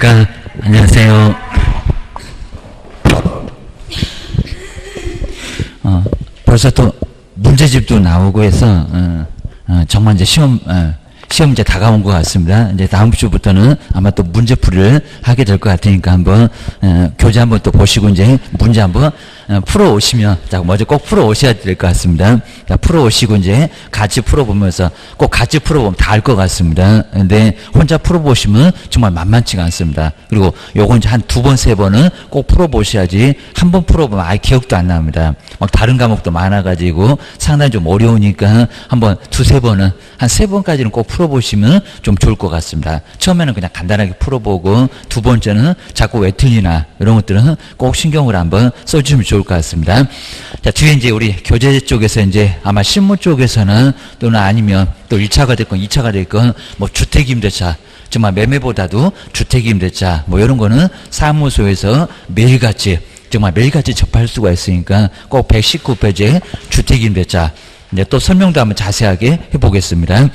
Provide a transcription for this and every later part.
잠깐 안녕하세요. 벌써 또 문제집도 나오고 해서 정말 이제 시험 이제 다가온 것 같습니다. 이제 다음 주부터는 아마 또 문제풀이를 하게 될 것 같으니까 한번 교재 한번 또 보시고 이제 문제 한번 풀어 오시면, 자, 먼저 꼭 풀어 오셔야 될 것 같습니다. 자, 풀어 오시고 이제 같이 풀어보면서 꼭 같이 풀어보면 다 알 것 같습니다. 근데 혼자 풀어보시면 정말 만만치가 않습니다. 그리고 요건 이제 한 두 번, 세 번은 꼭 풀어보셔야지 한 번 풀어보면 아예 기억도 안 납니다. 막 다른 과목도 많아가지고 상당히 좀 어려우니까 한번 두세 번은, 한 세 번까지는 꼭 풀어보시면 좀 좋을 것 같습니다. 처음에는 그냥 간단하게 풀어보고 두 번째는 자꾸 왜 틀리나 이런 것들은 꼭 신경을 한번 써주시면 좋을 것 같습니다. 자, 뒤에 이제 우리 교재 쪽에서 이제 아마 신문 쪽에서는 또는 아니면 또 1차가 됐건 2차가 됐건 뭐 주택임대차, 정말 매매보다도 주택임대차 뭐 이런 거는 사무소에서 매일같이 정말 매일같이 접할 수가 있으니까 꼭 119페이지에 주택임대차 이제 또 설명도 한번 자세하게 해보겠습니다.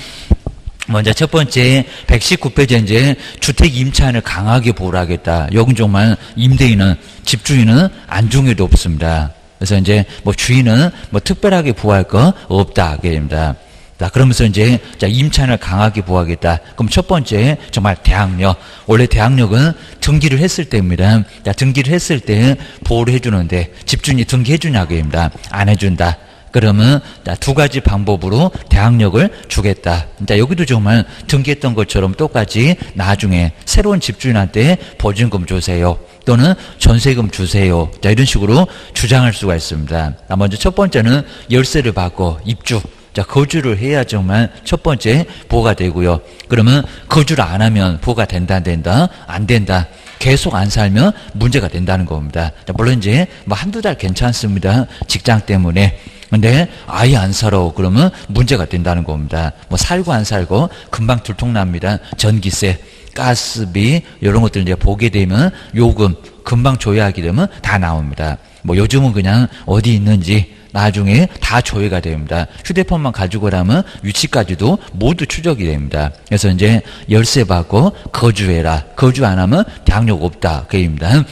먼저 첫 번째 119페이지에 이제 주택 임차인을 강하게 보호하겠다. 여긴 정말 임대인은, 집주인은 안중에도 없습니다. 그래서 이제 뭐 주인은 뭐 특별하게 보호할 거 없다. 그입니다. 자, 그러면서 이제 자, 임차인을 강하게 보호하겠다. 그럼 첫 번째 정말 대항력. 원래 대항력은 등기를 했을 때입니다. 자, 등기를 했을 때 보호를 해주는데 집주인이 등기해주냐고 입니다. 안 해준다. 그러면 두 가지 방법으로 대항력을 주겠다. 자, 여기도 정말 등기했던 것처럼 똑같이 나중에 새로운 집주인한테 보증금 주세요. 또는 전세금 주세요. 자, 이런 식으로 주장할 수가 있습니다. 먼저 첫 번째는 열쇠를 받고 입주. 자, 거주를 해야 정말 첫 번째 보호가 되고요. 그러면 거주를 안 하면 보호가 된다, 안 된다? 안 된다. 계속 안 살면 문제가 된다는 겁니다. 자, 물론 이제 뭐 한두 달 괜찮습니다. 직장 때문에. 근데 아예 안 살아. 그러면 문제가 된다는 겁니다. 뭐 살고 안 살고 금방 들통납니다. 전기세, 가스비 이런 것들 이제 보게 되면 요금 금방 줘야 하게 되면 다 나옵니다. 뭐 요즘은 그냥 어디 있는지 나중에 다 조회가 됩니다. 휴대폰만 가지고 라면 위치까지도 모두 추적이 됩니다. 그래서 이제 열쇠 받고 거주해라. 거주 안 하면 대항력 없다. 그입니다.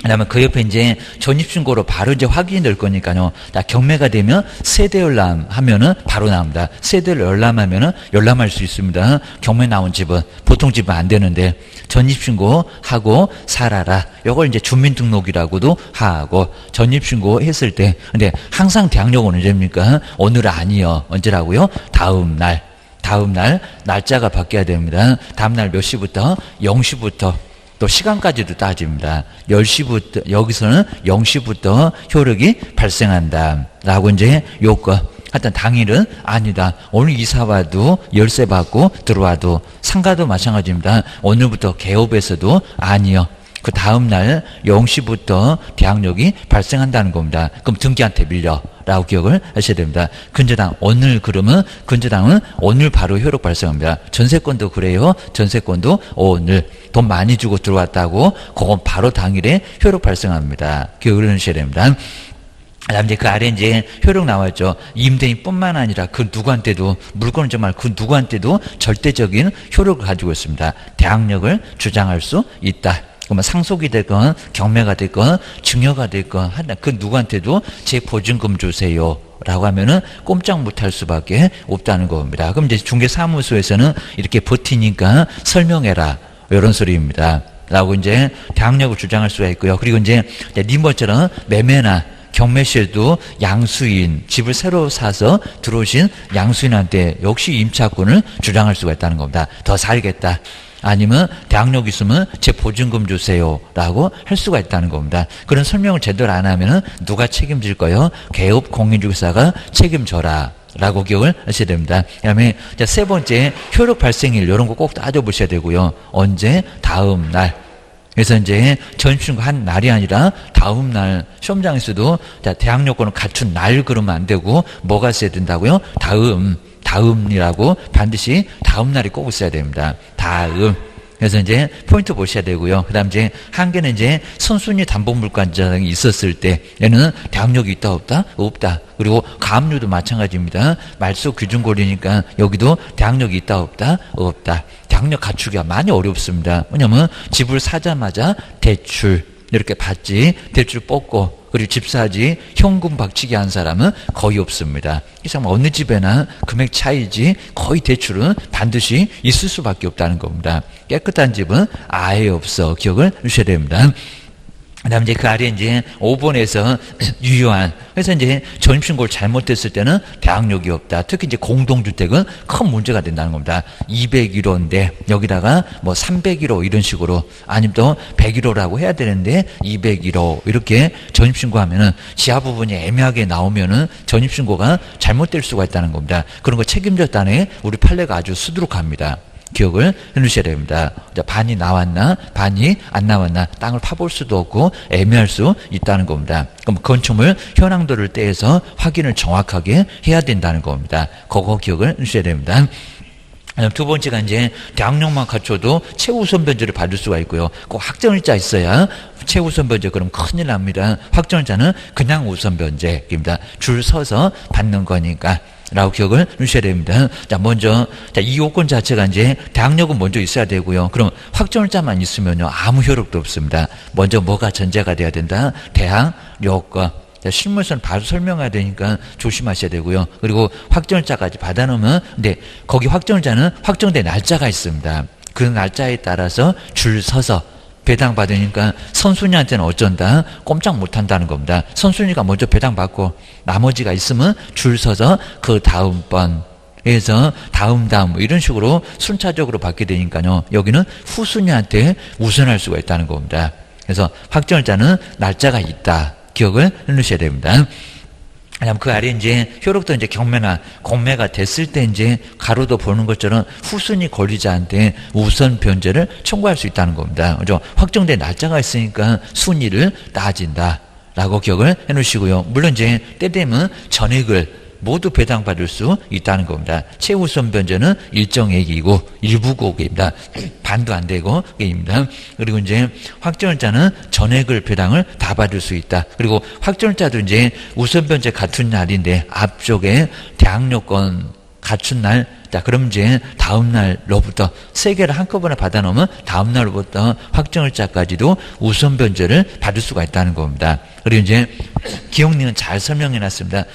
그다음에 그 옆에 이제 전입신고로 바로 이제 확인이 될 거니까요. 자, 경매가 되면 세대 열람 하면은 바로 나옵니다. 세대를 열람하면은 열람할 수 있습니다. 경매 나온 집은 보통 집은 안 되는데 전입신고 하고 살아라. 요걸 이제 주민등록이라고도 하고 전입신고 했을 때 근데 항상 대항력은 언제입니까? 오늘 아니요. 언제라고요? 다음 날 날짜가 바뀌어야 됩니다. 다음 날 몇 시부터? 0시부터 또 시간까지도 따집니다. 10시부터, 여기서는 0시부터 효력이 발생한다. 라고 이제 요건. 하여튼 당일은 아니다. 오늘 이사 와도 열쇠 받고 들어와도 상가도 마찬가지입니다. 오늘부터 개업에서도 아니요. 그 다음날 0시부터 대항력이 발생한다는 겁니다. 그럼 등기한테 밀려. 라고 기억을 하셔야 됩니다. 근저당 오늘 그러면 근저당은 오늘 바로 효력 발생합니다. 전세권도 그래요. 전세권도 오늘 돈 많이 주고 들어왔다고 그건 바로 당일에 효력 발생합니다. 기억을 하셔야 됩니다. 그다음 이제 그 아래 이제 효력 나왔죠. 임대인뿐만 아니라 그 누구한테도 물건은 정말 그 누구한테도 절대적인 효력을 가지고 있습니다. 대항력을 주장할 수 있다. 그러면 상속이 되건 경매가 되건 증여가 되건 하나 그 누구한테도 제 보증금 주세요 라고 하면은 꼼짝 못할 수밖에 없다는 겁니다. 그럼 이제 중개사무소에서는 이렇게 버티니까 설명해라 이런 소리입니다. 라고 이제 대항력을 주장할 수가 있고요. 그리고 이제 님번처럼 매매나 경매 시에도 양수인, 집을 새로 사서 들어오신 양수인한테 역시 임차권을 주장할 수가 있다는 겁니다. 더 살겠다. 아니면 대항력 있으면 제 보증금 주세요 라고 할 수가 있다는 겁니다. 그런 설명을 제대로 안 하면 누가 책임질 거요? 개업 공인중개사가 책임져라 라고 기억을 하셔야 됩니다. 그 다음에 세 번째 효력 발생일 이런 거 꼭 따져보셔야 되고요. 언제? 다음 날. 그래서 이제 전입신고 한 날이 아니라 다음 날 시험장에서도 자, 대항력권을 갖춘 날 그러면 안 되고 뭐가 있어야 된다고요? 다음이라고 반드시 다음 날이 꼭 있어야 됩니다. 다음. 그래서 이제 포인트 보셔야 되고요. 그 다음 이제 한 개는 이제 선순위 담보물관자등이 있었을 때 얘는 대항력이 있다 없다? 없다. 그리고 가압류도 마찬가지입니다. 말소 기준고리니까 여기도 대항력이 있다 없다? 없다. 대항력 갖추기가 많이 어렵습니다. 왜냐면 집을 사자마자 대출 이렇게 받지, 대출 뽑고 그리고 집사지 현금 박치기 한 사람은 거의 없습니다. 이상 어느 집에나 금액 차이지 거의 대출은 반드시 있을 수밖에 없다는 겁니다. 깨끗한 집은 아예 없어. 기억을 주셔야 됩니다. 그 다음 이제 그 아래 이제 5번에서 유효한. 그래서 이제 전입신고를 잘못했을 때는 대항력이 없다. 특히 이제 공동주택은 큰 문제가 된다는 겁니다. 201호인데 여기다가 뭐 301호 이런 식으로 아니면 또 101호라고 해야 되는데 201호 이렇게 전입신고하면은 지하 부분이 애매하게 나오면은 전입신고가 잘못될 수가 있다는 겁니다. 그런 거 책임졌다네 우리 판례가 아주 수두룩합니다. 기억을 해주셔야 됩니다. 반이 나왔나 반이 안 나왔나 땅을 파볼 수도 없고 애매할 수 있다는 겁니다. 그럼 건축물 현황도를 떼서 확인을 정확하게 해야 된다는 겁니다. 그거 기억을 해주셔야 됩니다. 두 번째가 이제 대항력만 갖춰도 최우선 변제를 받을 수가 있고요. 꼭 확정일자 있어야 최우선 변제. 그럼 큰일 납니다. 확정일자는 그냥 우선 변제입니다. 줄 서서 받는 거니까. 라고 기억을 주셔야 됩니다. 자, 먼저, 이 요건 자체가 이제 대항력은 먼저 있어야 되고요. 그럼 확정일자만 있으면요, 아무 효력도 없습니다. 먼저 뭐가 전제가 돼야 된다? 대항력과. 실무에서는 바로 설명해야 되니까 조심하셔야 되고요. 그리고 확정일자까지 받아놓으면, 근데 거기 확정일자는 확정된 날짜가 있습니다. 그 날짜에 따라서 줄 서서 배당받으니까 선순위한테는 어쩐다? 꼼짝 못한다는 겁니다. 선순위가 먼저 배당받고 나머지가 있으면 줄 서서 그 다음번에서 다음 이런 식으로 순차적으로 받게 되니까요. 여기는 후순위한테 우선할 수가 있다는 겁니다. 그래서 확정일자는 날짜가 있다. 기억을 해놓으셔야 됩니다. 그 아래 이제 효력도 이제 경매나 공매가 됐을 때 이제 가로도 보는 것처럼 후순위 권리자한테 우선 변제를 청구할 수 있다는 겁니다. 그죠? 확정된 날짜가 있으니까 순위를 따진다라고 기억을 해 놓으시고요. 물론 이제 때 되면 전액을 모두 배당받을 수 있다는 겁니다. 최우선 변제는 일정액이고 일부고입니다. 반도 안 되고 입니다. 그리고 이제 확정일자는 전액을 배당을 다 받을 수 있다. 그리고 확정일자도 이제 우선 변제 갖춘 날인데 앞쪽에 대항력권 갖춘 날, 자, 그럼 이제 다음 날로부터 세 개를 한꺼번에 받아 놓으면 다음 날로부터 확정일자까지도 우선 변제를 받을 수가 있다는 겁니다. 그리고 이제 기억리는 잘 설명해 놨습니다.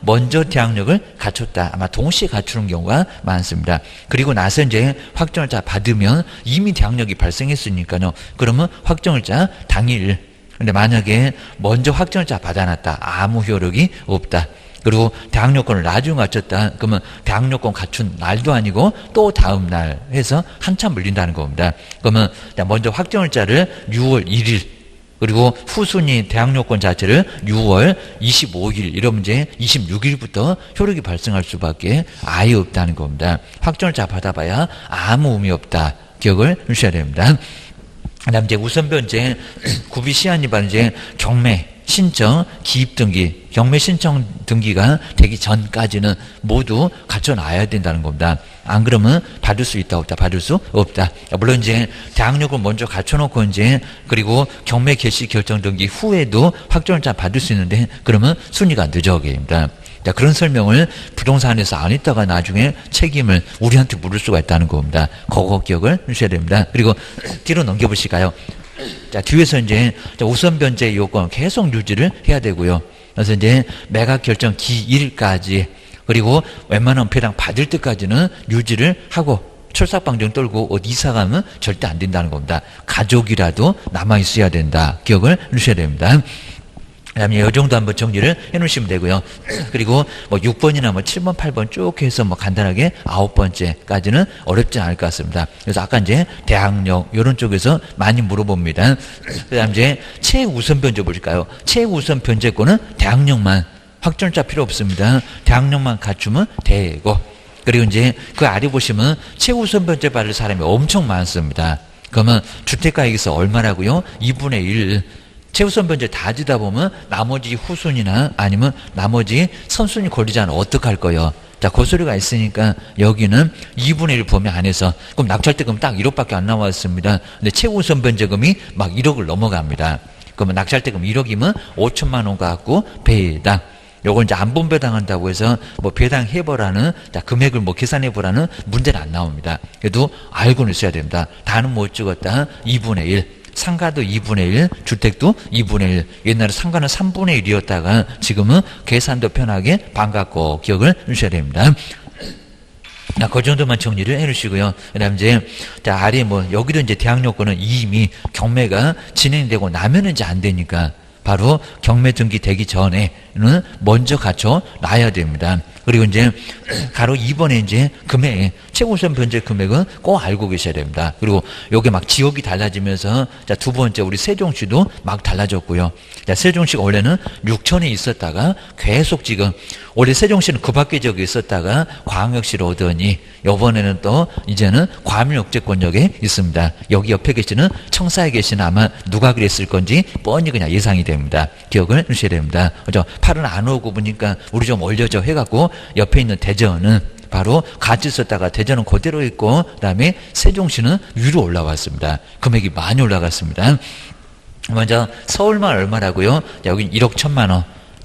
먼저 대항력을 갖췄다. 아마 동시에 갖추는 경우가 많습니다. 그리고 나서 이제 확정일자 받으면 이미 대항력이 발생했으니까요. 그러면 확정일자 당일. 근데 만약에 먼저 확정일자 받아놨다. 아무 효력이 없다. 그리고 대항력권을 나중에 갖췄다. 그러면 대항력권 갖춘 날도 아니고 또 다음 날 해서 한참 물린다는 겁니다. 그러면 먼저 확정일자를 6월 1일 그리고 후순위 대항력권 자체를 6월 25일 이러면 이제 26일부터 효력이 발생할 수밖에 아예 없다는 겁니다. 확정일자 받아봐야 아무 의미 없다. 기억을 주셔야 됩니다. 그다음 이제 우선 변제 구비 시한이 바로 이제 경매 신청, 기입등기, 경매 신청 등기가 되기 전까지는 모두 갖춰놔야 된다는 겁니다. 안 그러면 받을 수 있다 없다? 받을 수 없다. 물론 이제 대항력을 먼저 갖춰놓고 이제 그리고 경매 개시 결정 등기 후에도 확정일자 받을 수 있는데 그러면 순위가 늦어집니다. 자, 그런 설명을 부동산에서 안 했다가 나중에 책임을 우리한테 물을 수가 있다는 겁니다. 그거 기억을 하셔야 됩니다. 그리고 뒤로 넘겨보실까요? 자, 뒤에서 이제 우선 변제 요건 계속 유지를 해야 되고요. 그래서 이제 매각 결정 기일까지 그리고 웬만하면 배당 받을 때까지는 유지를 하고 철삭방정 떨고 어디 이사 가면 절대 안 된다는 겁니다. 가족이라도 남아 있어야 된다. 기억을 해주셔야 됩니다. 그 다음에 이 정도 한번 정리를 해 놓으시면 되고요. 그리고 뭐 6번이나 뭐 7번, 8번 쭉 해서 뭐 간단하게 9번째까지는 어렵지 않을 것 같습니다. 그래서 아까 이제 대항력, 이런 쪽에서 많이 물어봅니다. 그 다음 이제 최우선 변제 보실까요? 최우선 변제권은 대항력만, 확정일자 필요 없습니다. 대항력만 갖추면 되고. 그리고 이제 그 아래 보시면 최우선 변제 받을 사람이 엄청 많습니다. 그러면 주택가액에서 얼마라고요? 2분의 1. 최우선 변제 다 지다 보면 나머지 후순위나 아니면 나머지 선순위 권리자는 어떡할 거예요? 자, 자, 그 소리가 있으니까 여기는 2분의 1 범위 안에서 그럼 낙찰대금 딱 1억밖에 안 나왔습니다. 근데 최우선 변제금이 막 1억을 넘어갑니다. 그러면 낙찰대금 1억이면 5천만 원 갖고 배당. 요걸 이제 안분 배당한다고 해서 뭐 배당해보라는 자, 금액을 뭐 계산해보라는 문제는 안 나옵니다. 그래도 알고는 있어야 됩니다. 다는 못 찍었다. 2분의 1. 상가도 2분의 1, 주택도 2분의 1. 옛날에 상가는 3분의 1이었다가 지금은 계산도 편하게 반갑고 기억을 해주셔야 됩니다. 자, 그 정도만 정리를 해 주시고요. 그 다음 이제, 자, 아래 뭐, 여기도 이제 대항 요건은 이미 경매가 진행되고 나면은 이제 안 되니까 바로 경매 등기되기 전에는 먼저 갖춰 놔야 됩니다. 그리고 이제 가로 2번에 이제 금액, 최우선 변제 금액은 꼭 알고 계셔야 됩니다. 그리고 요게 막 지역이 달라지면서 자, 두 번째 우리 세종시도 막 달라졌고요. 자, 세종시가 원래는 6천에 있었다가 계속 지금 원래 세종시는 그 밖에 지역에 있었다가 광역시로 오더니 요번에는 또 이제는 과밀억제권역에 있습니다. 여기 옆에 계시는 청사에 계시는 아마 누가 그랬을 건지 뻔히 그냥 예상이 됩니다. 기억을 해주셔야 됩니다. 그죠? 팔은 안 오고 보니까 우리 좀 올려줘 해갖고 옆에 있는 대전은 바로 같이 썼다가 대전은 그대로 있고 그다음에 세종시는 위로 올라왔습니다. 금액이 많이 올라갔습니다. 먼저 서울만 얼마라고요? 여기 1억 1천만 원.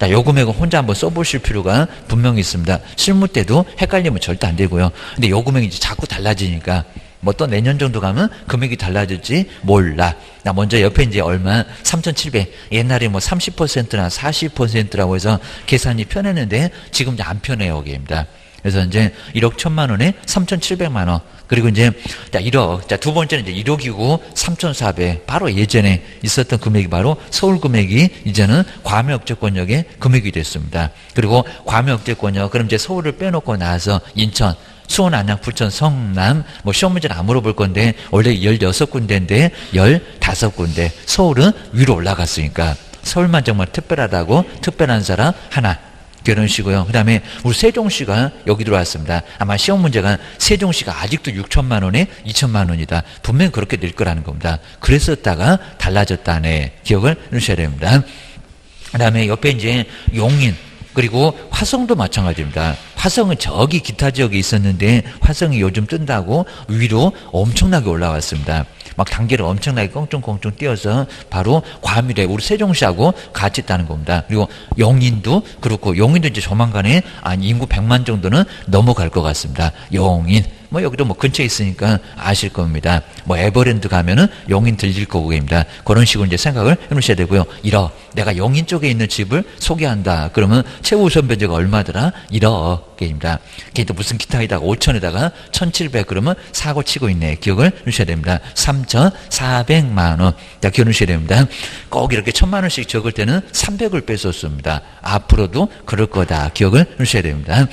요 금액은 혼자 한번 써보실 필요가 분명히 있습니다. 실무 때도 헷갈리면 절대 안 되고요. 근데 요 금액이 이제 자꾸 달라지니까 뭐 또 내년 정도 가면 금액이 달라질지 몰라. 나 먼저 옆에 이제 얼마 3,700. 옛날에 뭐 30%나 40%라고 해서 계산이 편했는데 지금 이제 안 편해요, 여기입니다. 그래서 이제 1억 1천만 원에 3,700만 원. 그리고 이제 자 1억. 자, 두 번째는 이제 1억이고 3,400. 바로 예전에 있었던 금액이 바로 서울 금액이 이제는 과밀억제권역의 금액이 됐습니다. 그리고 과밀억제권역 그럼 이제 서울을 빼놓고 나서 인천 수원, 안양, 부천, 성남, 뭐 시험 문제는 안 물어볼 건데 원래 16군데인데 15군데. 서울은 위로 올라갔으니까 서울만 정말 특별하다고 특별한 사람 하나. 이런 식이고요. 그 다음에 우리 세종시가 여기 들어왔습니다. 아마 시험 문제가 세종시가 아직도 6천만 원에 2천만 원이다. 분명히 그렇게 늘 거라는 겁니다. 그랬었다가 달라졌다네. 기억을 해주셔야 됩니다. 그 다음에 옆에 이제 용인 그리고 화성도 마찬가지입니다. 화성은 저기 기타 지역에 있었는데 화성이 요즘 뜬다고 위로 엄청나게 올라왔습니다. 막 단계를 엄청나게 껑충껑충 뛰어서 바로 과밀에 우리 세종시하고 같이 있다는 겁니다. 그리고 용인도 그렇고 용인도 이제 조만간에 인구 100만 정도는 넘어갈 것 같습니다. 용인 뭐 여기도 뭐 근처에 있으니까 아실 겁니다. 뭐 에버랜드 가면은 용인 들릴 거고입니다. 그런 식으로 이제 생각을 해놓으셔야 되고요. 1억 내가 용인 쪽에 있는 집을 소개한다. 그러면 최우선 변제가 얼마더라? 1억입니다. 그게 또 무슨 기타에다가 5천에다가 1,700 그러면 사고 치고 있네. 기억을 해주셔야 됩니다. 3,400만 원. 자, 기억하셔야 됩니다. 꼭 이렇게 1,000만 원씩 적을 때는 300을 뺐었습니다. 앞으로도 그럴 거다. 기억을 해주셔야 됩니다.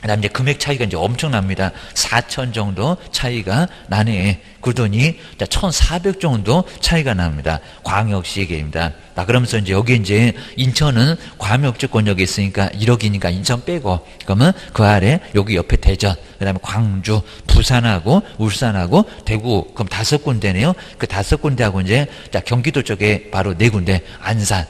그 다음에 이제 금액 차이가 이제 엄청납니다. 4천 정도 차이가 나네. 그러더니 1,400 정도 차이가 납니다. 광역시계입니다. 그러면서 이제 여기 이제 인천은 과밀억제권역에 있으니까 1억이니까 인천 빼고 그러면 그 아래 여기 옆에 대전, 그 다음에 광주, 부산하고 울산하고 대구 그럼 5군데네요. 그 5군데하고 이제 경기도 쪽에 바로 4군데 안산,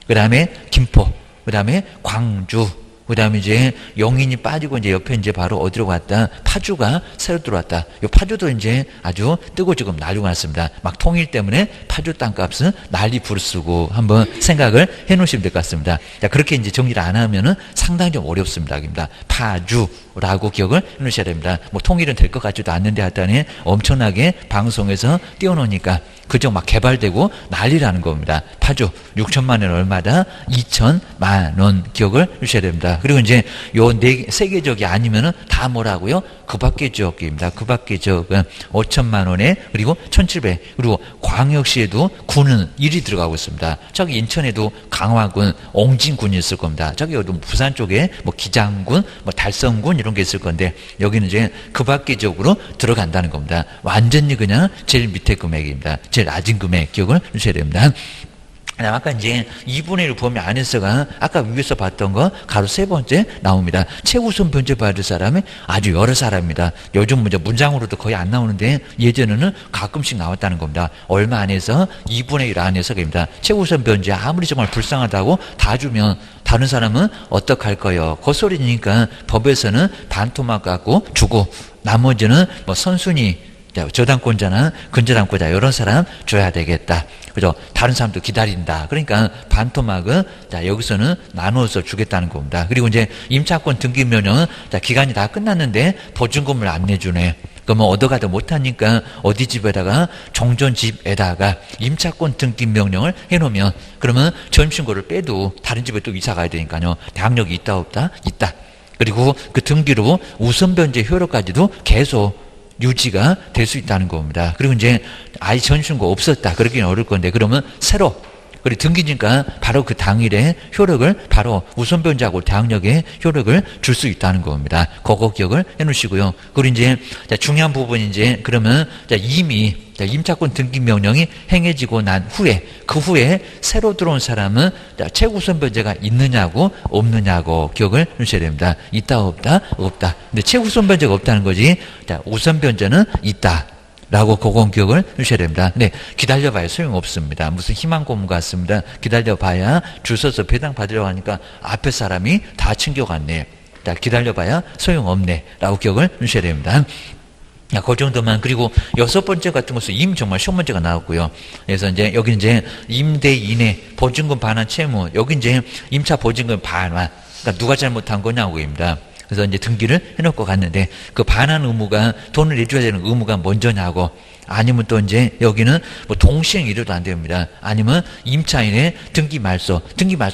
그 다음에 김포, 그 다음에 광주. 그 다음에 이제 용인이 빠지고 이제 옆에 이제 바로 어디로 갔다? 파주가 새로 들어왔다. 요 파주도 이제 아주 뜨고 지금 난리가 났습니다. 막 통일 때문에 파주 땅값은 난리 부르쓰고 한번 생각을 해 놓으시면 될 것 같습니다. 자, 그렇게 이제 정리를 안 하면은 상당히 좀 어렵습니다. 파주라고 기억을 해 놓으셔야 됩니다. 뭐 통일은 될 것 같지도 않는데 하더니 엄청나게 방송에서 띄워놓으니까 그쪽 막 개발되고 난리라는 겁니다. 파주 6천만 원 얼마다? 2천만 원 기억을 해주셔야 됩니다. 그리고 이제 요 세 개 지역이 아니면은 다 뭐라고요? 그 밖의 지역입니다. 그 밖의 지역은 5천만 원에 그리고 1,700 그리고 광역시에도 군은 1이 들어가고 있습니다. 저기 인천에도 강화군, 옹진군이 있을 겁니다. 저기 부산 쪽에 뭐 기장군, 뭐 달성군 이런 게 있을 건데 여기는 이제 그 밖의 지역으로 들어간다는 겁니다. 완전히 그냥 제일 밑에 금액입니다. 제일 낮은 금액 기억을 해주셔야 됩니다. 아까 이제 2분의 1 범위 안에서가 아까 위에서 봤던 거 가로 세 번째 나옵니다. 최우선 변제 받을 사람이 아주 여러 사람입니다. 요즘 문장으로도 거의 안 나오는데 예전에는 가끔씩 나왔다는 겁니다. 얼마 안에서 2분의 1 안에서입니다. 최우선 변제 아무리 정말 불쌍하다고 다 주면 다른 사람은 어떡할 거예요? 헛소리니까 법에서는 반토막 갖고 주고 나머지는 뭐 선순위 저당권자나 근저당권자 이런 사람 줘야 되겠다. 그죠? 다른 사람도 기다린다. 그러니까 반토막은 여기서는 나누어서 주겠다는 겁니다. 그리고 이제 임차권 등기 명령은 기간이 다 끝났는데 보증금을 안 내주네. 그러면 얻어가도 못하니까 어디 집에다가 정전집에다가 임차권 등기 명령을 해놓으면 그러면 전신고를 빼도 다른 집에 또 이사 가야 되니까요. 당력이 있다 없다? 있다. 그리고 그 등기로 우선 변제 효력까지도 계속 유지가 될 수 있다는 겁니다. 그리고 이제 아예 전신고 없었다. 그러기는 어려울 건데 그러면 새로 그리고 등기니까 바로 그 당일에 효력을 바로 우선 변제하고 당력에 효력을 줄 수 있다는 겁니다. 그거 기억을 해놓으시고요. 그리고 이제 중요한 부분이 이제 그러면 이미 임차권 등기 명령이 행해지고 난 후에 그 후에 새로 들어온 사람은 최우선 변제가 있느냐고 없느냐고 기억을 해주셔야 됩니다. 있다 없다? 없다. 근데 최우선 변제가 없다는 거지 우선 변제는 있다. 라고 그건 기억을 해주셔야 됩니다. 근데 기다려봐야 소용없습니다. 무슨 희망 고문 같습니다. 기다려봐야 줄 서서 배당 받으려고 하니까 앞에 사람이 다 챙겨갔네. 기다려봐야 소용없네. 라고 기억을 해주셔야 됩니다. 그 정도만. 그리고 여섯 번째 같은 것은 정말 시험 문제가 나왔고요. 그래서 이제 여기 이제 임대인의 보증금 반환 채무, 여기 이제 임차 보증금 반환. 그러니까 누가 잘못한 거냐고입니다. 그래서 이제 등기를 해놓고 갔는데 그 반환 의무가 돈을 내줘야 되는 의무가 먼저냐고 아니면 또 이제 여기는 뭐 동시행 이래도 안 됩니다. 아니면 임차인의 등기 말소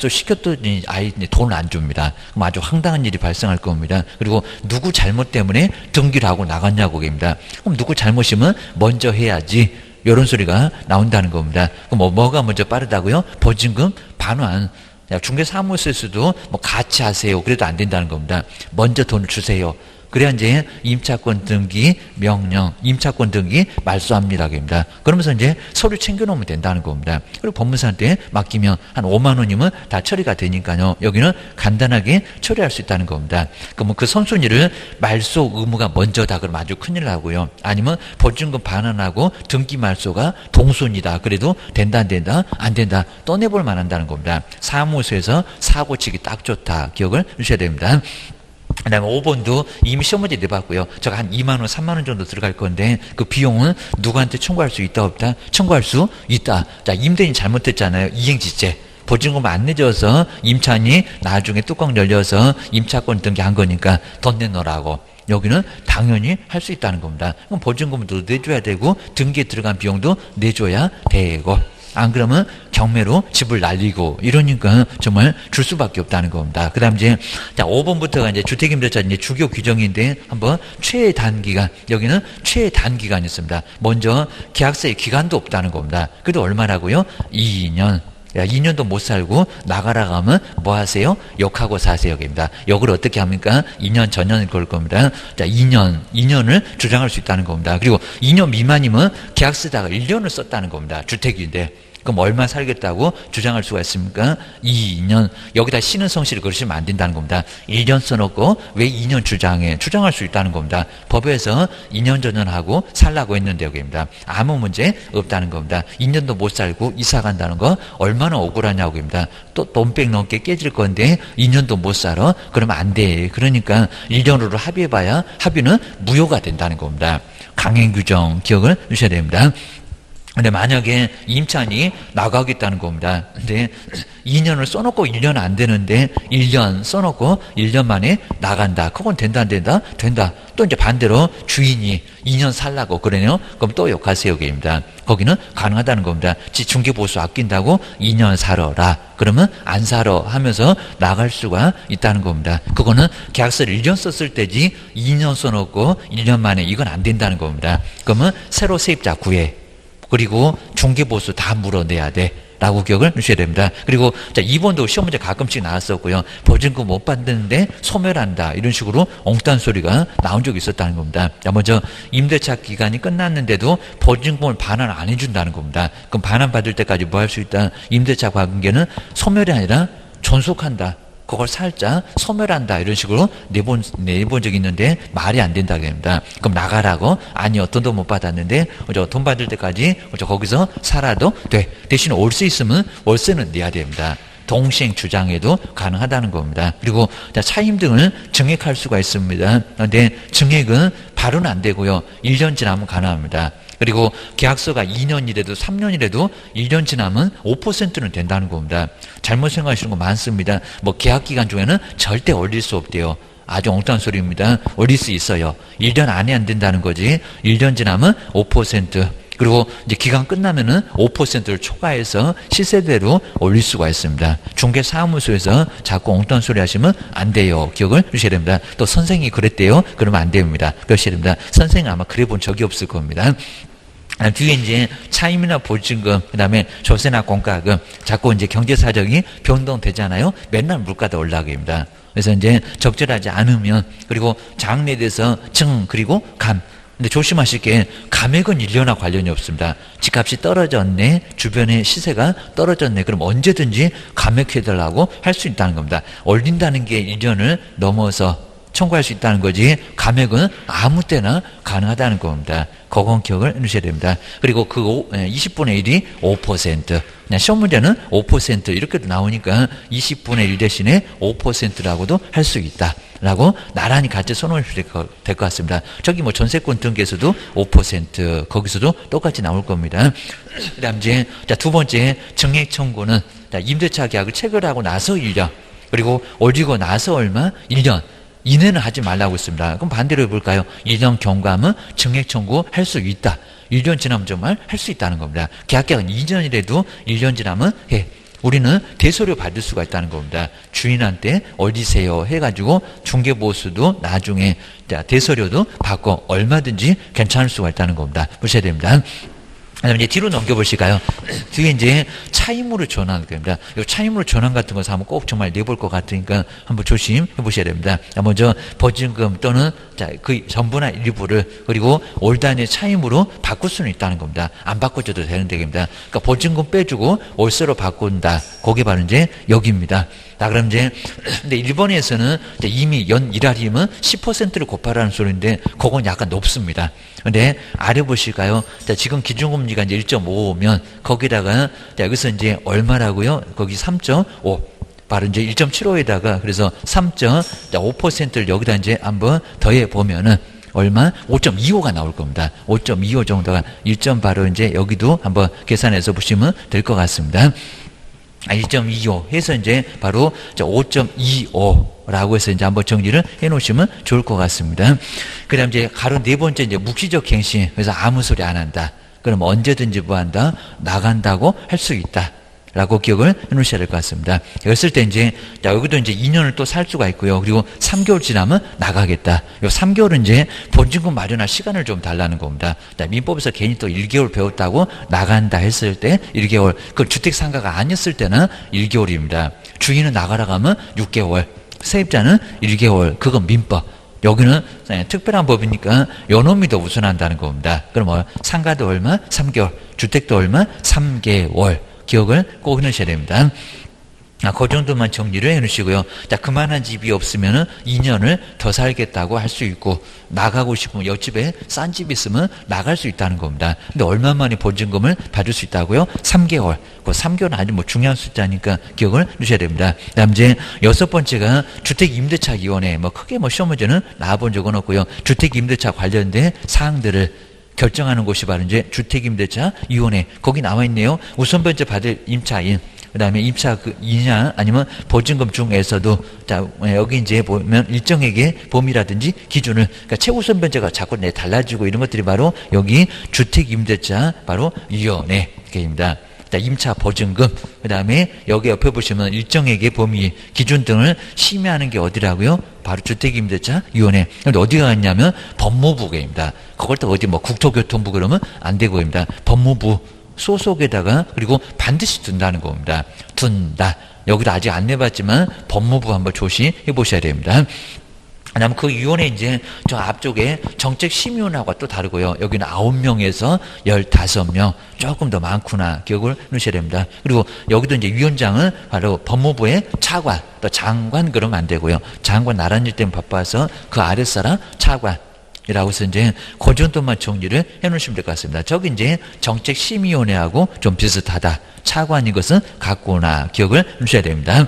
시켰더니 아예 돈을 안 줍니다. 그럼 아주 황당한 일이 발생할 겁니다. 그리고 누구 잘못 때문에 등기를 하고 나갔냐고 합니다. 그럼 누구 잘못이면 먼저 해야지. 이런 소리가 나온다는 겁니다. 그럼 뭐가 먼저 빠르다고요? 보증금 반환. 중개사무소에서도 뭐 같이 하세요. 그래도 안 된다는 겁니다. 먼저 돈을 주세요. 그래야 이제 임차권 등기 명령, 임차권 등기 말소합니다. 합니다. 그러면서 이제 서류 챙겨놓으면 된다는 겁니다. 그리고 법무사한테 맡기면 한 5만 원이면 다 처리가 되니까요. 여기는 간단하게 처리할 수 있다는 겁니다. 그러면 그 선순위를 말소 의무가 먼저다. 그러면 아주 큰일 나고요. 아니면 보증금 반환하고 등기 말소가 동순이다. 그래도 된다 안 된다? 안 된다. 떠내볼 만한다는 겁니다. 사무소에서 사고치기 딱 좋다. 기억을 주셔야 됩니다. 그 다음에 5번도 이미 시험 문제 내봤고요. 제가 한 2만 원, 3만 원 정도 들어갈 건데 그 비용은 누구한테 청구할 수 있다 없다? 청구할 수 있다. 자, 임대인이 잘못했잖아요. 이행지체. 보증금 안 내줘서 임차인이 나중에 뚜껑 열려서 임차권 등기한 거니까 돈 내놓으라고. 여기는 당연히 할 수 있다는 겁니다. 그럼 보증금도 내줘야 되고 등기에 들어간 비용도 내줘야 되고. 안 그러면 경매로 집을 날리고 이러니까 정말 줄 수밖에 없다는 겁니다. 그 다음 이제 5번부터가 이제 주택임대차 이제 주교 규정인데 한번 최단기간, 여기는 최단기간이 있습니다. 먼저 계약서에 기간도 없다는 겁니다. 그래도 얼마라고요? 2년. 야, 2년도 못 살고 나가라고 하면 뭐 하세요? 욕하고 사세요. 입니다. 욕을 어떻게 합니까? 2년 전년을 걸 겁니다. 자, 2년을 주장할 수 있다는 겁니다. 그리고 2년 미만이면 계약서다가 1년을 썼다는 겁니다. 주택인데. 그럼 얼마 살겠다고 주장할 수가 있습니까? 2년. 여기다 씨는 성씨를 그러시면 안 된다는 겁니다. 1년 써놓고 왜 2년 주장할 수 있다는 겁니다. 법에서 2년 전년하고 살라고 했는데 여기입니다. 아무 문제 없다는 겁니다. 2년도 못 살고 이사 간다는 거 얼마나 억울하냐고 합니다. 또 돈백 넘게 깨질 건데 2년도 못 살아? 그러면 안 돼. 그러니까 1년으로 합의해봐야 합의는 무효가 된다는 겁니다. 강행 규정 기억을 주셔야 됩니다. 근데 만약에 임차인이 나가겠다는 겁니다. 근데 2년을 써놓고 1년 안 되는데 1년 써놓고 1년 만에 나간다. 그건 된다 안 된다? 된다. 또 이제 반대로 주인이 2년 살라고 그러네요. 그럼 또 욕하세요. 여기입니다. 거기는 가능하다는 겁니다. 지 중개보수 아낀다고 2년 살아라. 그러면 안 살아 하면서 나갈 수가 있다는 겁니다. 그거는 계약서를 1년 썼을 때지 2년 써놓고 1년 만에 이건 안 된다는 겁니다. 그러면 새로 세입자 구해. 그리고 중개보수 다 물어내야 돼. 라고 기억을 하셔야 됩니다. 그리고 자, 2번도 시험 문제 가끔씩 나왔었고요. 보증금 못 받는데 소멸한다. 이런 식으로 엉뚱한 소리가 나온 적이 있었다는 겁니다. 자, 먼저 임대차 기간이 끝났는데도 보증금을 반환 안 해준다는 겁니다. 그럼 반환 받을 때까지 뭐 할 수 있다? 임대차 관계는 소멸이 아니라 존속한다. 그걸 살짝 소멸한다. 이런 식으로 내본 적이 있는데 말이 안 된다고 합니다. 그럼 나가라고? 아니요. 돈도 못 받았는데 돈 받을 때까지 거기서 살아도 돼. 대신 올 수 있으면 월세는 내야 됩니다. 동시행 주장에도 가능하다는 겁니다. 그리고 차임 등을 증액할 수가 있습니다. 그런데 증액은 바로는 안 되고요. 1년 지나면 가능합니다. 그리고 계약서가 2년이라도 3년이라도 1년 지나면 5%는 된다는 겁니다. 잘못 생각하시는 거 많습니다. 뭐 계약 기간 중에는 절대 올릴 수 없대요. 아주 엉뚱한 소리입니다. 올릴 수 있어요. 1년 안에 안 된다는 거지. 1년 지나면 5%. 그리고 이제 기간 끝나면은 5%를 초과해서 시세대로 올릴 수가 있습니다. 중개사무소에서 자꾸 엉뚱한 소리 하시면 안 돼요. 기억을 주셔야 됩니다. 또 선생님이 그랬대요. 그러면 안 됩니다. 그러셔야 됩니다. 선생님 아마 그래 본 적이 없을 겁니다. 뒤에 이제 차임이나 보증금, 그 다음에 조세나 공과금, 자꾸 이제 경제사정이 변동되잖아요. 맨날 물가도 올라갑니다. 그래서 이제 적절하지 않으면, 그리고 장래에 대해서 증, 그리고 감. 근데 조심하실 게 감액은 1년과 관련이 없습니다. 집값이 떨어졌네, 주변의 시세가 떨어졌네, 그럼 언제든지 감액해달라고 할 수 있다는 겁니다. 올린다는 게 1년을 넘어서 청구할 수 있다는 거지 감액은 아무 때나 가능하다는 겁니다. 그건 기억을 해주셔야 됩니다. 그리고 그 20분의 1이 5%. 그냥 시험 문제는 5% 이렇게도 나오니까 20분의 1 대신에 5%라고도 할 수 있다. 라고 나란히 같이 써놓으시면 될 것 같습니다. 저기 뭐 전세권 등기에서도 5% 거기서도 똑같이 나올 겁니다. 그 다음 이제 두 번째 증액 청구는 임대차 계약을 체결하고 나서 1년 그리고 올리고 나서 얼마? 1년 이내는 하지 말라고 했습니다. 그럼 반대로 해볼까요? 1년 경과하면 증액 청구할 수 있다. 1년 지나면 정말 할 수 있다는 겁니다. 계약기간 2년이라도 1년 지나면 해. 우리는 대소료 받을 수가 있다는 겁니다. 주인한테 올리세요 해가지고 중개보수도 나중에 대소료도 받고 얼마든지 괜찮을 수가 있다는 겁니다. 보셔야 됩니다. 그다음에 이제 뒤로 넘겨보실까요? 뒤에 이제 차임으로 전환 겁니다. 이 차임으로 전환 같은 거 하면 꼭 정말 내볼 것 같으니까 한번 조심해 보셔야 됩니다. 먼저 보증금 또는 그 전부나 일부를 그리고 올 단위 차임으로 바꿀 수는 있다는 겁니다. 안 바꿔줘도 되는 얘기입니다. 그러니까 보증금 빼주고 월세로 바꾼다. 그게 바로 이제 여기입니다. 자, 그럼 이제 근데 일본에서는 이미 연 일할이면 10%를 곱하라는 소리인데 그건 약간 높습니다. 근데 아래 보실까요? 자, 지금 기준금리가 이제 1.5면 거기다가 자, 여기서 이제 얼마라고요? 거기 3.5. 바로 이제 1.75에다가 그래서 3.5%를 여기다 이제 한번 더해 보면은 얼마? 5.25가 나올 겁니다. 5.25 정도가 1점 바로 이제 여기도 한번 계산해서 보시면 될 것 같습니다. 1.25 해서 이제 바로 5.25라고 해서 이제 한번 정리를 해 놓으시면 좋을 것 같습니다. 그 다음 이제 가로 네 번째 이제 묵시적 갱신. 그래서 아무 소리 안 한다. 그럼 언제든지 뭐 한다? 나간다고 할 수 있다. 라고 기억을 해 놓으셔야 될 것 같습니다. 그랬을 때 이제, 여기도 이제 2년을 또 살 수가 있고요. 그리고 3개월 지나면 나가겠다. 요 3개월은 이제 보증금 마련할 시간을 좀 달라는 겁니다. 민법에서 괜히 또 1개월 배웠다고 나간다 했을 때 1개월, 그 주택상가가 아니었을 때는 1개월입니다. 주인은 나가라고 하면 6개월, 세입자는 1개월, 그건 민법. 여기는 특별한 법이니까 요놈이 더 우선한다는 겁니다. 그럼 뭐, 상가도 얼마? 3개월, 주택도 얼마? 3개월. 기억을 꼭 해놓으셔야 됩니다. 그 정도만 정리를 해놓으시고요. 자, 그만한 집이 없으면은 2년을 더 살겠다고 할 수 있고, 나가고 싶으면 옆집에 싼 집이 있으면 나갈 수 있다는 겁니다. 근데 얼마 만에 보증금을 받을 수 있다고요? 3개월. 그 3개월은 아주 뭐 중요한 숫자니까 기억을 해주셔야 됩니다. 그 다음 이제 여섯 번째가 주택임대차위원회. 뭐 크게 뭐 시험 문제는 나와본 적은 없고요. 주택임대차 관련된 사항들을 결정하는 곳이 바로 이제 주택임대차위원회. 거기 나와 있네요. 우선 번째 받을 임차인. 그 다음에 임차 그 이냐 아니면 보증금 중에서도 자 여기 이제 보면 일정액의 범위라든지 기준을 그러니까 최우선 변제가 자꾸 달라지고 이런 것들이 바로 여기 주택임대차 바로 위원회입니다. 임차 보증금 그 다음에 여기 옆에 보시면 일정액의 범위 기준 등을 심의하는 게 어디라고요? 바로 주택임대차위원회. 근데 어디가 갔냐면 법무부입니다. 그걸 또 어디 뭐 국토교통부 그러면 안 되고입니다. 법무부 소속에다가 그리고 반드시 둔다는 겁니다. 둔다. 여기도 아직 안 내봤지만 법무부 한번 조시해 보셔야 됩니다. 그다음 그 위원회 이제 저 앞쪽에 정책심의위원회하고 또 다르고요. 여기는 9명에서 15명, 조금 더 많구나 기억을 넣으셔야 됩니다. 그리고 여기도 이제 위원장은 바로 법무부의 차관, 또 장관 그러면 안 되고요. 장관 나란 일 때문에 바빠서 그 아랫사람 차관. 이라고 해서 이제 그 정도만 정리를 해 놓으시면 될 것 같습니다. 저기 이제 정책심의위원회하고 좀 비슷하다. 차관인 것은 같구나 기억을 해주셔야 됩니다.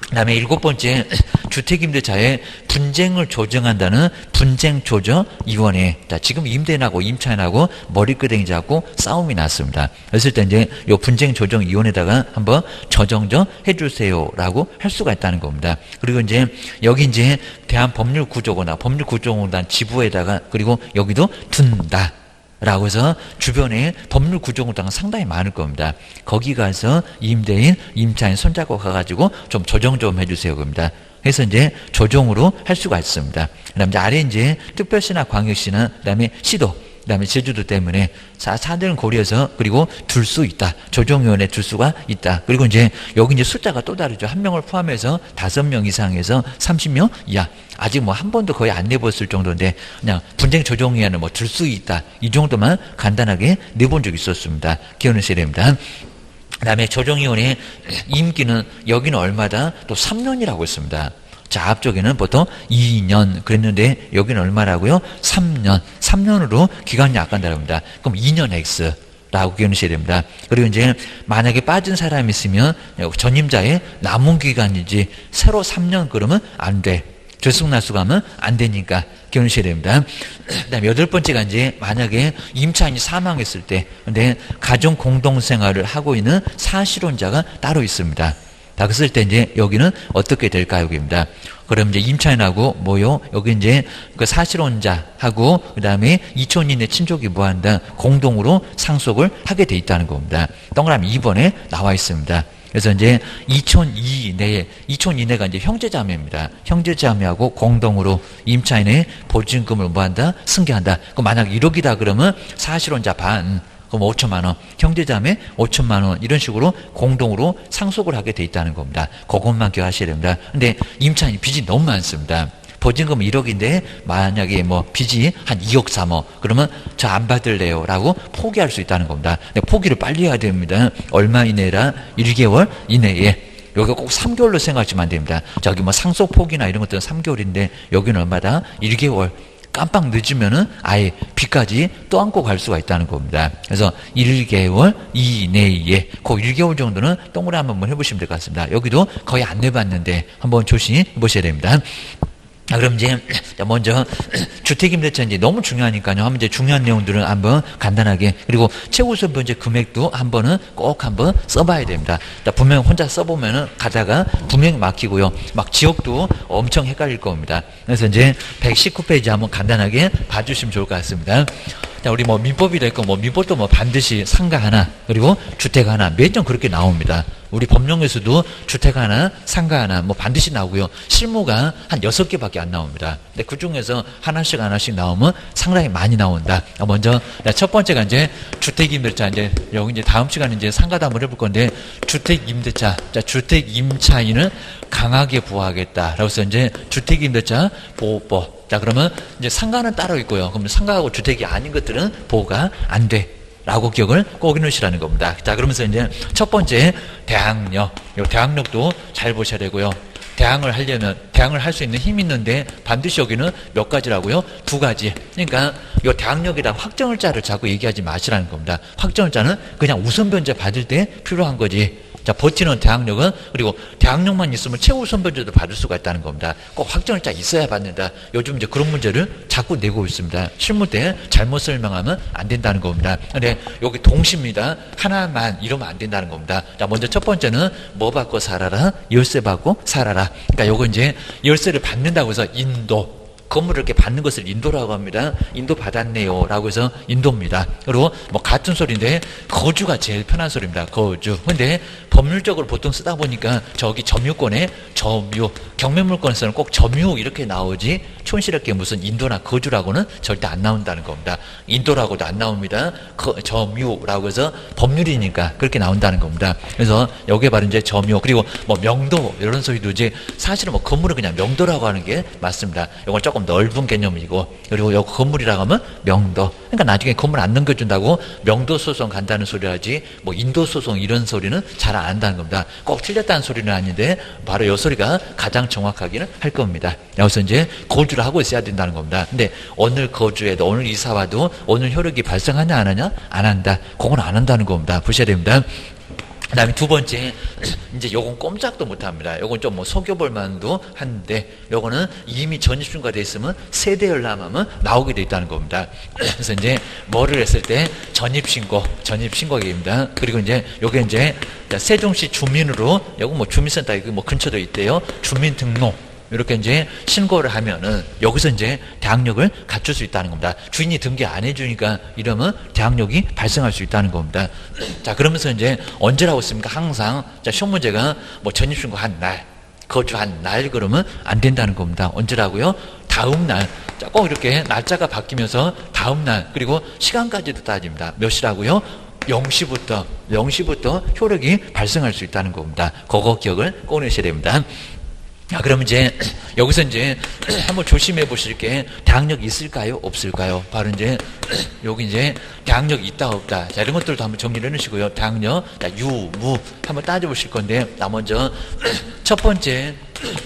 그 다음에 7번째, 주택임대차의 분쟁을 조정한다는 분쟁조정위원회. 자, 지금 임대인하고 임차인하고 머리끄댕이 잡고 싸움이 났습니다. 그랬을 때 이제 요 분쟁조정위원회에다가 한번 조정 좀 해주세요라고 할 수가 있다는 겁니다. 그리고 이제 여기 이제 대한법률구조공단, 법률구조공단 지부에다가 그리고 여기도 둔다. 라고 해서 주변에 법률구조공단은 상당히 많을 겁니다. 거기 가서 임대인, 임차인 손잡고 가가지고 좀 조정 좀 해주세요. 겁니다. 그래서 이제 조정으로 할 수가 있습니다. 그 다음에 이제 아래 이제 특별시나 광역시나 그 다음에 시도, 그 다음에 제주도 때문에 사들은 고려해서 그리고 둘 수 있다. 조정위원회 둘 수가 있다. 그리고 이제 여기 이제 숫자가 또 다르죠. 한 명을 포함해서 5명 이상에서 30명 이하. 아직 뭐 한 번도 거의 안 내봤을 정도인데 그냥 분쟁 조정위원회는 뭐 둘 수 있다. 이 정도만 간단하게 내본 적이 있었습니다. 기억하셔야 됩니다. 그 다음에 조정위원회 임기는 여기는 얼마다? 또 3년이라고 했습니다. 자, 앞쪽에는 보통 2년 그랬는데 여기는 얼마라고요? 3년. 3년으로 기간이 약간다고 합니다. 그럼 2년 X. 라고 기억하셔야 됩니다. 그리고 이제 만약에 빠진 사람이 있으면 전임자의 남은 기간이지 새로 3년 그러면 안 돼. 들쑥날쑥 하면 안 되니까 기억하셔야 됩니다. 그 다음에 8번째가 이제 만약에 임차인이 사망했을 때 근데 가정 공동생활을 하고 있는 사실혼자가 따로 있습니다. 다 그랬을 때 이제 여기는 어떻게 될까요? 여기입니다. 그럼 이제 임차인하고 뭐요? 여기 이제 그 사실혼자하고 그 다음에 이촌인의 친족이 뭐한다? 공동으로 상속을 하게 돼 있다는 겁니다. 동그라미 2번에 나와 있습니다. 그래서 이제 이촌 이내가 이제 형제자매입니다. 형제자매하고 공동으로 임차인의 보증금을 뭐한다? 승계한다. 그럼 만약 1억이다 그러면 사실혼자 반. 그럼 5천만 원, 형제자매 5천만 원 이런 식으로 공동으로 상속을 하게 돼 있다는 겁니다. 그것만 기억하셔야 됩니다. 근데 임차인이 빚이 너무 많습니다. 보증금 1억인데 만약에 뭐 빚이 한 2억 3억 그러면 저 안 받을래요 라고 포기할 수 있다는 겁니다. 근데 포기를 빨리 해야 됩니다. 얼마 이내라 1개월 이내에. 여기가 꼭 3개월로 생각하시면 안 됩니다. 저기 뭐 상속 포기나 이런 것들은 3개월인데 여기는 얼마다? 1개월. 깜빡 늦으면은 아예 빚까지 또 안고 갈 수가 있다는 겁니다. 그래서 1개월 이내에 그 1개월 정도는 동그라미 한번 해보시면 될 것 같습니다. 여기도 거의 안 내봤는데 한번 조심해 보셔야 됩니다. 그럼 이제 먼저 주택임대차 이제 너무 중요하니까요. 한번 이제 중요한 내용들은 한번 간단하게 그리고 최우선 변제 금액도 한번은 꼭 한번 써봐야 됩니다. 분명 혼자 써보면은 가다가 분명히 막히고요. 막 지역도 엄청 헷갈릴 겁니다. 그래서 이제 119페이지 한번 간단하게 봐주시면 좋을 것 같습니다. 자, 우리 뭐 민법이 됐고 뭐 민법도 뭐 반드시 상가 하나 그리고 주택 하나 매년 그렇게 나옵니다. 우리 법령에서도 주택 하나, 상가 하나 뭐 반드시 나오고요. 실무가 한 6개밖에 안 나옵니다. 근데 그 중에서 하나씩 나오면 상당히 많이 나온다. 먼저 첫 번째가 이제 주택임대차 이제 여기 이제 다음 시간에 이제 상가도 한번 해볼 건데 주택임대차, 자 주택임차인을 강하게 보호하겠다라고 해서 이제 주택임대차 보호법. 자, 그러면 이제 상가는 따로 있고요. 그럼 상가하고 주택이 아닌 것들은 보호가 안 돼. 라고 기억을 꼭 해놓으시라는 겁니다. 자, 그러면서 이제 첫 번째, 대항력. 이 대항력도 잘 보셔야 되고요. 대항을 하려면, 대항을 할 수 있는 힘이 있는데 반드시 여기는 몇 가지라고요? 2가지. 그러니까 이 대항력이랑 확정을자를 자꾸 얘기하지 마시라는 겁니다. 확정을자는 그냥 우선변제 받을 때 필요한 거지. 자, 버티는 대항력은 그리고 대항력만 있으면 최우선 변제도 받을 수가 있다는 겁니다. 꼭 확정일자 있어야 받는다. 요즘 이제 그런 문제를 자꾸 내고 있습니다. 실무 때 잘못 설명하면 안 된다는 겁니다. 근데 여기 동시입니다. 하나만 이러면 안 된다는 겁니다. 자, 먼저 첫 번째는 뭐 받고 살아라? 열쇠 받고 살아라. 그러니까 요거 이제 열쇠를 받는다고 해서 인도. 건물을 이렇게 받는 것을 인도라고 합니다. 인도 받았네요. 라고 해서 인도입니다. 그리고 뭐 같은 소리인데 거주가 제일 편한 소리입니다. 거주. 근데 법률적으로 보통 쓰다 보니까 저기 점유권에 점유, 경매물권에서는 꼭 점유 이렇게 나오지 촌스럽게 무슨 인도나 거주라고는 절대 안 나온다는 겁니다. 인도라고도 안 나옵니다. 점유라고 해서 법률이니까 그렇게 나온다는 겁니다. 그래서 여기에 바로 이제 점유, 그리고 뭐 명도 이런 소리도 이제 사실은 뭐 건물은 그냥 명도라고 하는 게 맞습니다. 이건 조금 넓은 개념이고, 그리고 요 건물이라고 하면 명도. 그러니까 나중에 건물 안 넘겨준다고 명도 소송 간다는 소리 하지 뭐 인도 소송 이런 소리는 잘 안 한다는 겁니다. 꼭 틀렸다는 소리는 아닌데 바로 이 소리가 가장 정확하기는 할 겁니다. 여기서 이제 거주를 하고 있어야 된다는 겁니다. 근데 오늘 거주에도 오늘 이사 와도 오늘 효력이 발생하냐 안 하냐? 안 한다. 그건 안 한다는 겁니다. 보셔야 됩니다. 그 다음에 두 번째, 이제 요건 꼼짝도 못 합니다. 요건 좀 뭐 속여볼 만도 한데, 요거는 이미 전입신고가 돼 있으면 세대 열람하면 나오게 돼 있다는 겁니다. 그래서 이제 뭐를 했을 때 전입신고입니다. 그리고 이제 요게 이제 세종시 주민으로, 요거 뭐 주민센터 뭐 근처도 있대요. 주민등록. 이렇게 이제 신고를 하면은 여기서 이제 대항력을 갖출 수 있다는 겁니다. 주인이 등기 안 해주니까 이러면 대항력이 발생할 수 있다는 겁니다. 자, 그러면서 이제 언제라고 했습니까? 항상, 자, 시험 문제가 뭐 전입신고 한 날, 거주한 날 그러면 안 된다는 겁니다. 언제라고요? 다음 날. 자, 꼭 이렇게 날짜가 바뀌면서 다음 날, 그리고 시간까지도 따집니다. 몇 시라고요? 0시부터 효력이 발생할 수 있다는 겁니다. 그거 기억을 꼭 내셔야 됩니다. 자, 그럼 이제 여기서 이제 한번 조심해 보실 게 대항력이 있을까요? 없을까요? 바로 이제 여기 이제 대항력이 있다 없다. 자, 이런 것들도 한번 정리를 해 놓으시고요. 대항력, 자, 유, 무 한번 따져 보실 건데, 나 먼저 첫 번째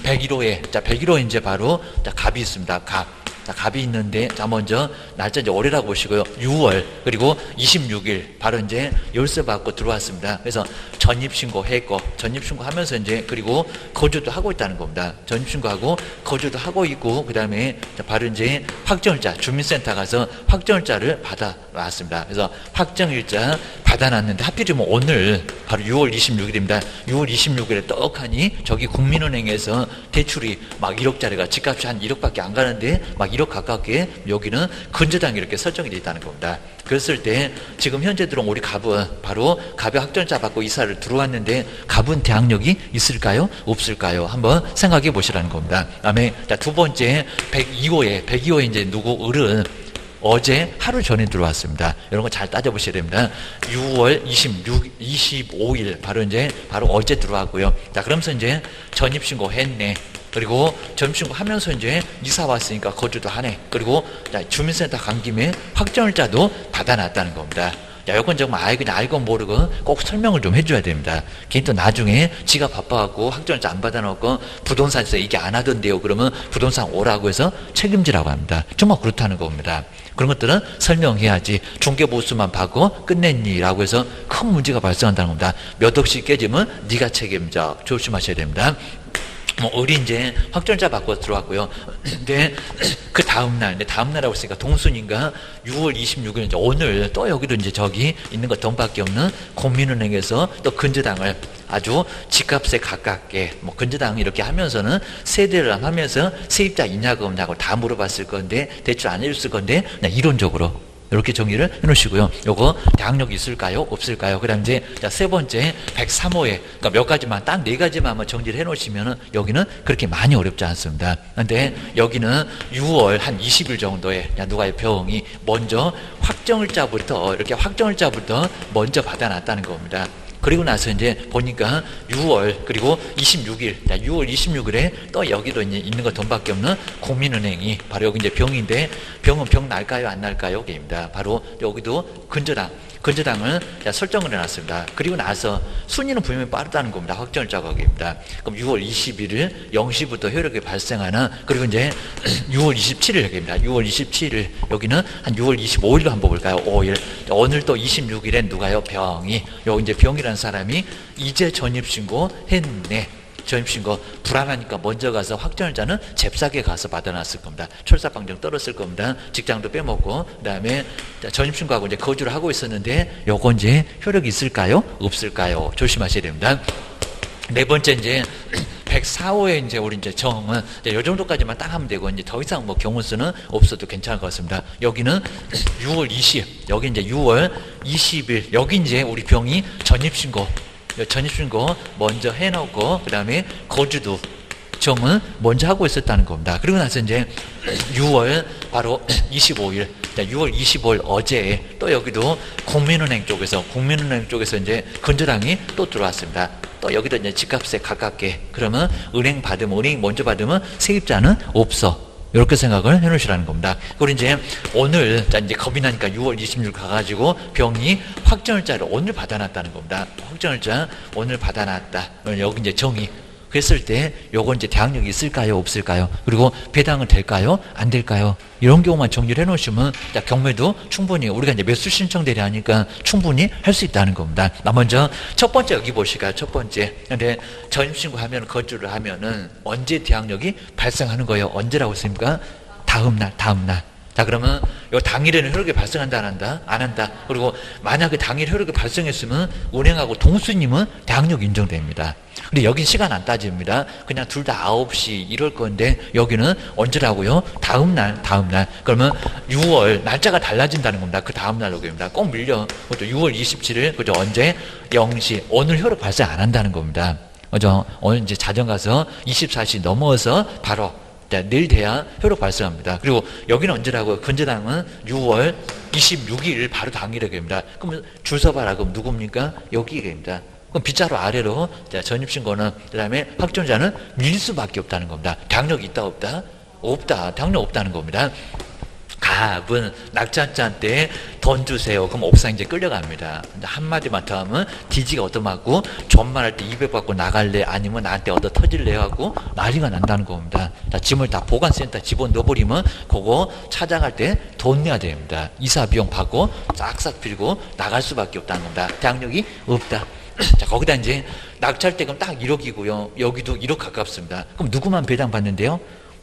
101호에, 자, 101호에 이제 바로 자, 갑이 있습니다. 갑. 자, 갑이 있는데, 자, 먼저 날짜 이제 월요라고 보시고요. 6월, 그리고 26일, 바로 이제 열쇠 받고 들어왔습니다. 그래서 전입신고 했고, 전입신고 하면서 이제, 그리고 거주도 하고 있다는 겁니다. 전입신고하고 거주도 하고 있고, 그 다음에 바로 이제 확정일자, 주민센터 가서 확정일자를 받아왔습니다. 그래서 확정일자 받아놨는데, 하필이면 오늘, 바로 6월 26일입니다. 6월 26일에 떡하니, 저기 국민은행에서 대출이 막 1억짜리가 집값이 한 1억밖에 안 가는데, 막 1억 가깝게 여기는 근저당이 이렇게 설정이 되어 있다는 겁니다. 그랬을 때 지금 현재 들어온 우리 갑은 바로 갑의 확정자 받고 이사를 들어왔는데, 갑은 대항력이 있을까요? 없을까요? 한번 생각해 보시라는 겁니다. 그다음에 두 번째 102호에 이제 누구 을은 어제 하루 전에 들어왔습니다. 이런 거 잘 따져보셔야 됩니다. 6월 25일 바로 어제 들어왔고요. 자, 그러면서 이제 전입신고 했네. 그리고 전입신고 하면서 이제 이사 왔으니까 거주도 하네. 그리고 주민센터 간 김에 확정일자도 받아놨다는 겁니다. 야, 요건 정말 그냥 알고 모르고 꼭 설명을 좀 해줘야 됩니다. 괜히 또 나중에 지가 바빠갖고 확정일자 안 받아놓고 부동산에서 이게 안 하던데요. 그러면 부동산 오라고 해서 책임지라고 합니다. 정말 그렇다는 겁니다. 그런 것들은 설명해야지. 중개보수만 받고 끝냈니라고 해서 큰 문제가 발생한다는 겁니다. 몇 억씩 깨지면 네가 책임져. 조심하셔야 됩니다. 을이 이제 확정자 받고 들어왔고요. 근데 그 다음날이라고 했으니까 동순인가 6월 26일 이제 오늘 또 여기도 이제 저기 있는 것 돈밖에 없는 국민은행에서 또 근저당을 아주 집값에 가깝게 뭐 근저당 이렇게 하면서는 세대를 하면서 세입자 있냐고 없냐고 다 물어봤을 건데 대출 안 해줬을 건데 그냥 이론적으로 이렇게 정리를 해놓으시고요. 요거 대항력이 있을까요? 없을까요? 그 다음 이제 세 번째 103호에 그러니까 몇 가지만 딱 네 가지만 한번 정리를 해놓으시면은 여기는 그렇게 많이 어렵지 않습니다. 근데 여기는 6월 한 20일 정도에 누가의 병이 먼저 확정일자부터 먼저 받아놨다는 겁니다. 그리고 나서 이제 보니까 6월 그리고 26일, 6월 26일에 또 여기도 이제 있는 거 돈밖에 없는 국민은행이 바로 여기 이제 병인데 병은 병 날까요? 안 날까요? 게입니다. 바로 여기도 근저당을 설정을 해놨습니다. 그리고 나서 순위는 분명히 빠르다는 겁니다. 확정일자 거기입니다. 그럼 6월 21일 0시부터 효력이 발생하는 그리고 이제 6월 27일 여기입니다. 6월 27일 여기는 한 6월 25일로 한번 볼까요? 5일. 오늘 또 26일엔 누가요? 병이. 여기 이제 병이라는 사람이 이제 전입신고 했네. 전입신고 불안하니까 먼저 가서 확정일자는 잽싸게 가서 받아놨을 겁니다. 철사방정 떨었을 겁니다. 직장도 빼먹고 그다음에 전입신고하고 이제 거주를 하고 있었는데 요거 이제 효력이 있을까요? 없을까요? 조심하셔야 됩니다. 네 번째 이제 104호에 이제 우리 이제 정은 요 정도까지만 딱 하면 되고 이제 더 이상 뭐 경우 수는 없어도 괜찮을 것 같습니다. 여기는 6월 20, 여기 이제 6월 20일 여기 이제 우리 병이 전입신고 전입신고 먼저 해놓고 그 다음에 거주도 정은 먼저 하고 있었다는 겁니다. 그리고 나서 이제 6월 바로 25일, 6월 25일 어제 또 여기도 국민은행 쪽에서 이제 건조당이 또 들어왔습니다. 또 여기도 이제 집값에 가깝게 그러면 은행 먼저 받으면 세입자는 없어. 이렇게 생각을 해 놓으시라는 겁니다. 그리고 이제 오늘, 이제 겁이 나니까 6월 26일 가가지고 병이 확정일자를 오늘 받아놨다는 겁니다. 확정일자 오늘 받아놨다. 여기 이제 정의. 그랬을 때 요건 이제 대항력이 있을까요? 없을까요? 그리고 배당은 될까요? 안 될까요? 이런 경우만 정리를 해 놓으시면 경매도 충분히 우리가 이제 매수 신청 대리하니까 충분히 할 수 있다는 겁니다. 먼저 첫 번째 여기 보실까요? 첫 번째. 근데 전입신고 하면 거주를 하면은 언제 대항력이 발생하는 거예요? 언제라고 했습니까? 다음날. 자, 그러면 요 당일에는 효력이 발생한다, 안 한다? 안 한다. 그리고 만약에 당일 효력이 발생했으면 은행하고 동수님은 대항력 인정됩니다. 근데 여긴 시간 안 따집니다. 그냥 둘 다 9시 이럴 건데 여기는 언제라고요? 다음날. 그러면 6월 날짜가 달라진다는 겁니다. 그 다음날 여기입니다. 꼭 밀려. 그죠? 6월 27일, 그죠? 언제? 0시. 오늘 효력 발생 안 한다는 겁니다. 그죠? 오늘 이제 자정 가서 24시 넘어서 바로 내일 돼야 효력 발생합니다. 그리고 여기는 언제라고요? 건재당은 6월 26일 바로 당일에 됩니다. 그럼 줄 서봐라. 그럼 누굽니까? 여기에 됩니다. 그럼 빗자루 아래로 전입신고는 그다음에 확정자는 밀 수밖에 없다는 겁니다. 대항력이 있다 없다? 없다. 대항력 없다는 겁니다. 갑은 낙찰자한테 돈 주세요. 그럼 옥상 이제 끌려갑니다. 한마디만 더 하면 디지가 얻어맞고 존말할 때 200 받고 나갈래 아니면 나한테 얻어 터질래 하고 난리가 난다는 겁니다. 자, 짐을 다 보관센터 집어넣어버리면 그거 찾아갈 때 돈 내야 됩니다. 이사 비용 받고 싹싹 빌고 나갈 수밖에 없다는 겁니다. 대항력이 없다. 자, 거기다 이제 낙찰대금 딱 1억이고요. 여기도 1억 가깝습니다. 그럼 누구만 배당 받는데요?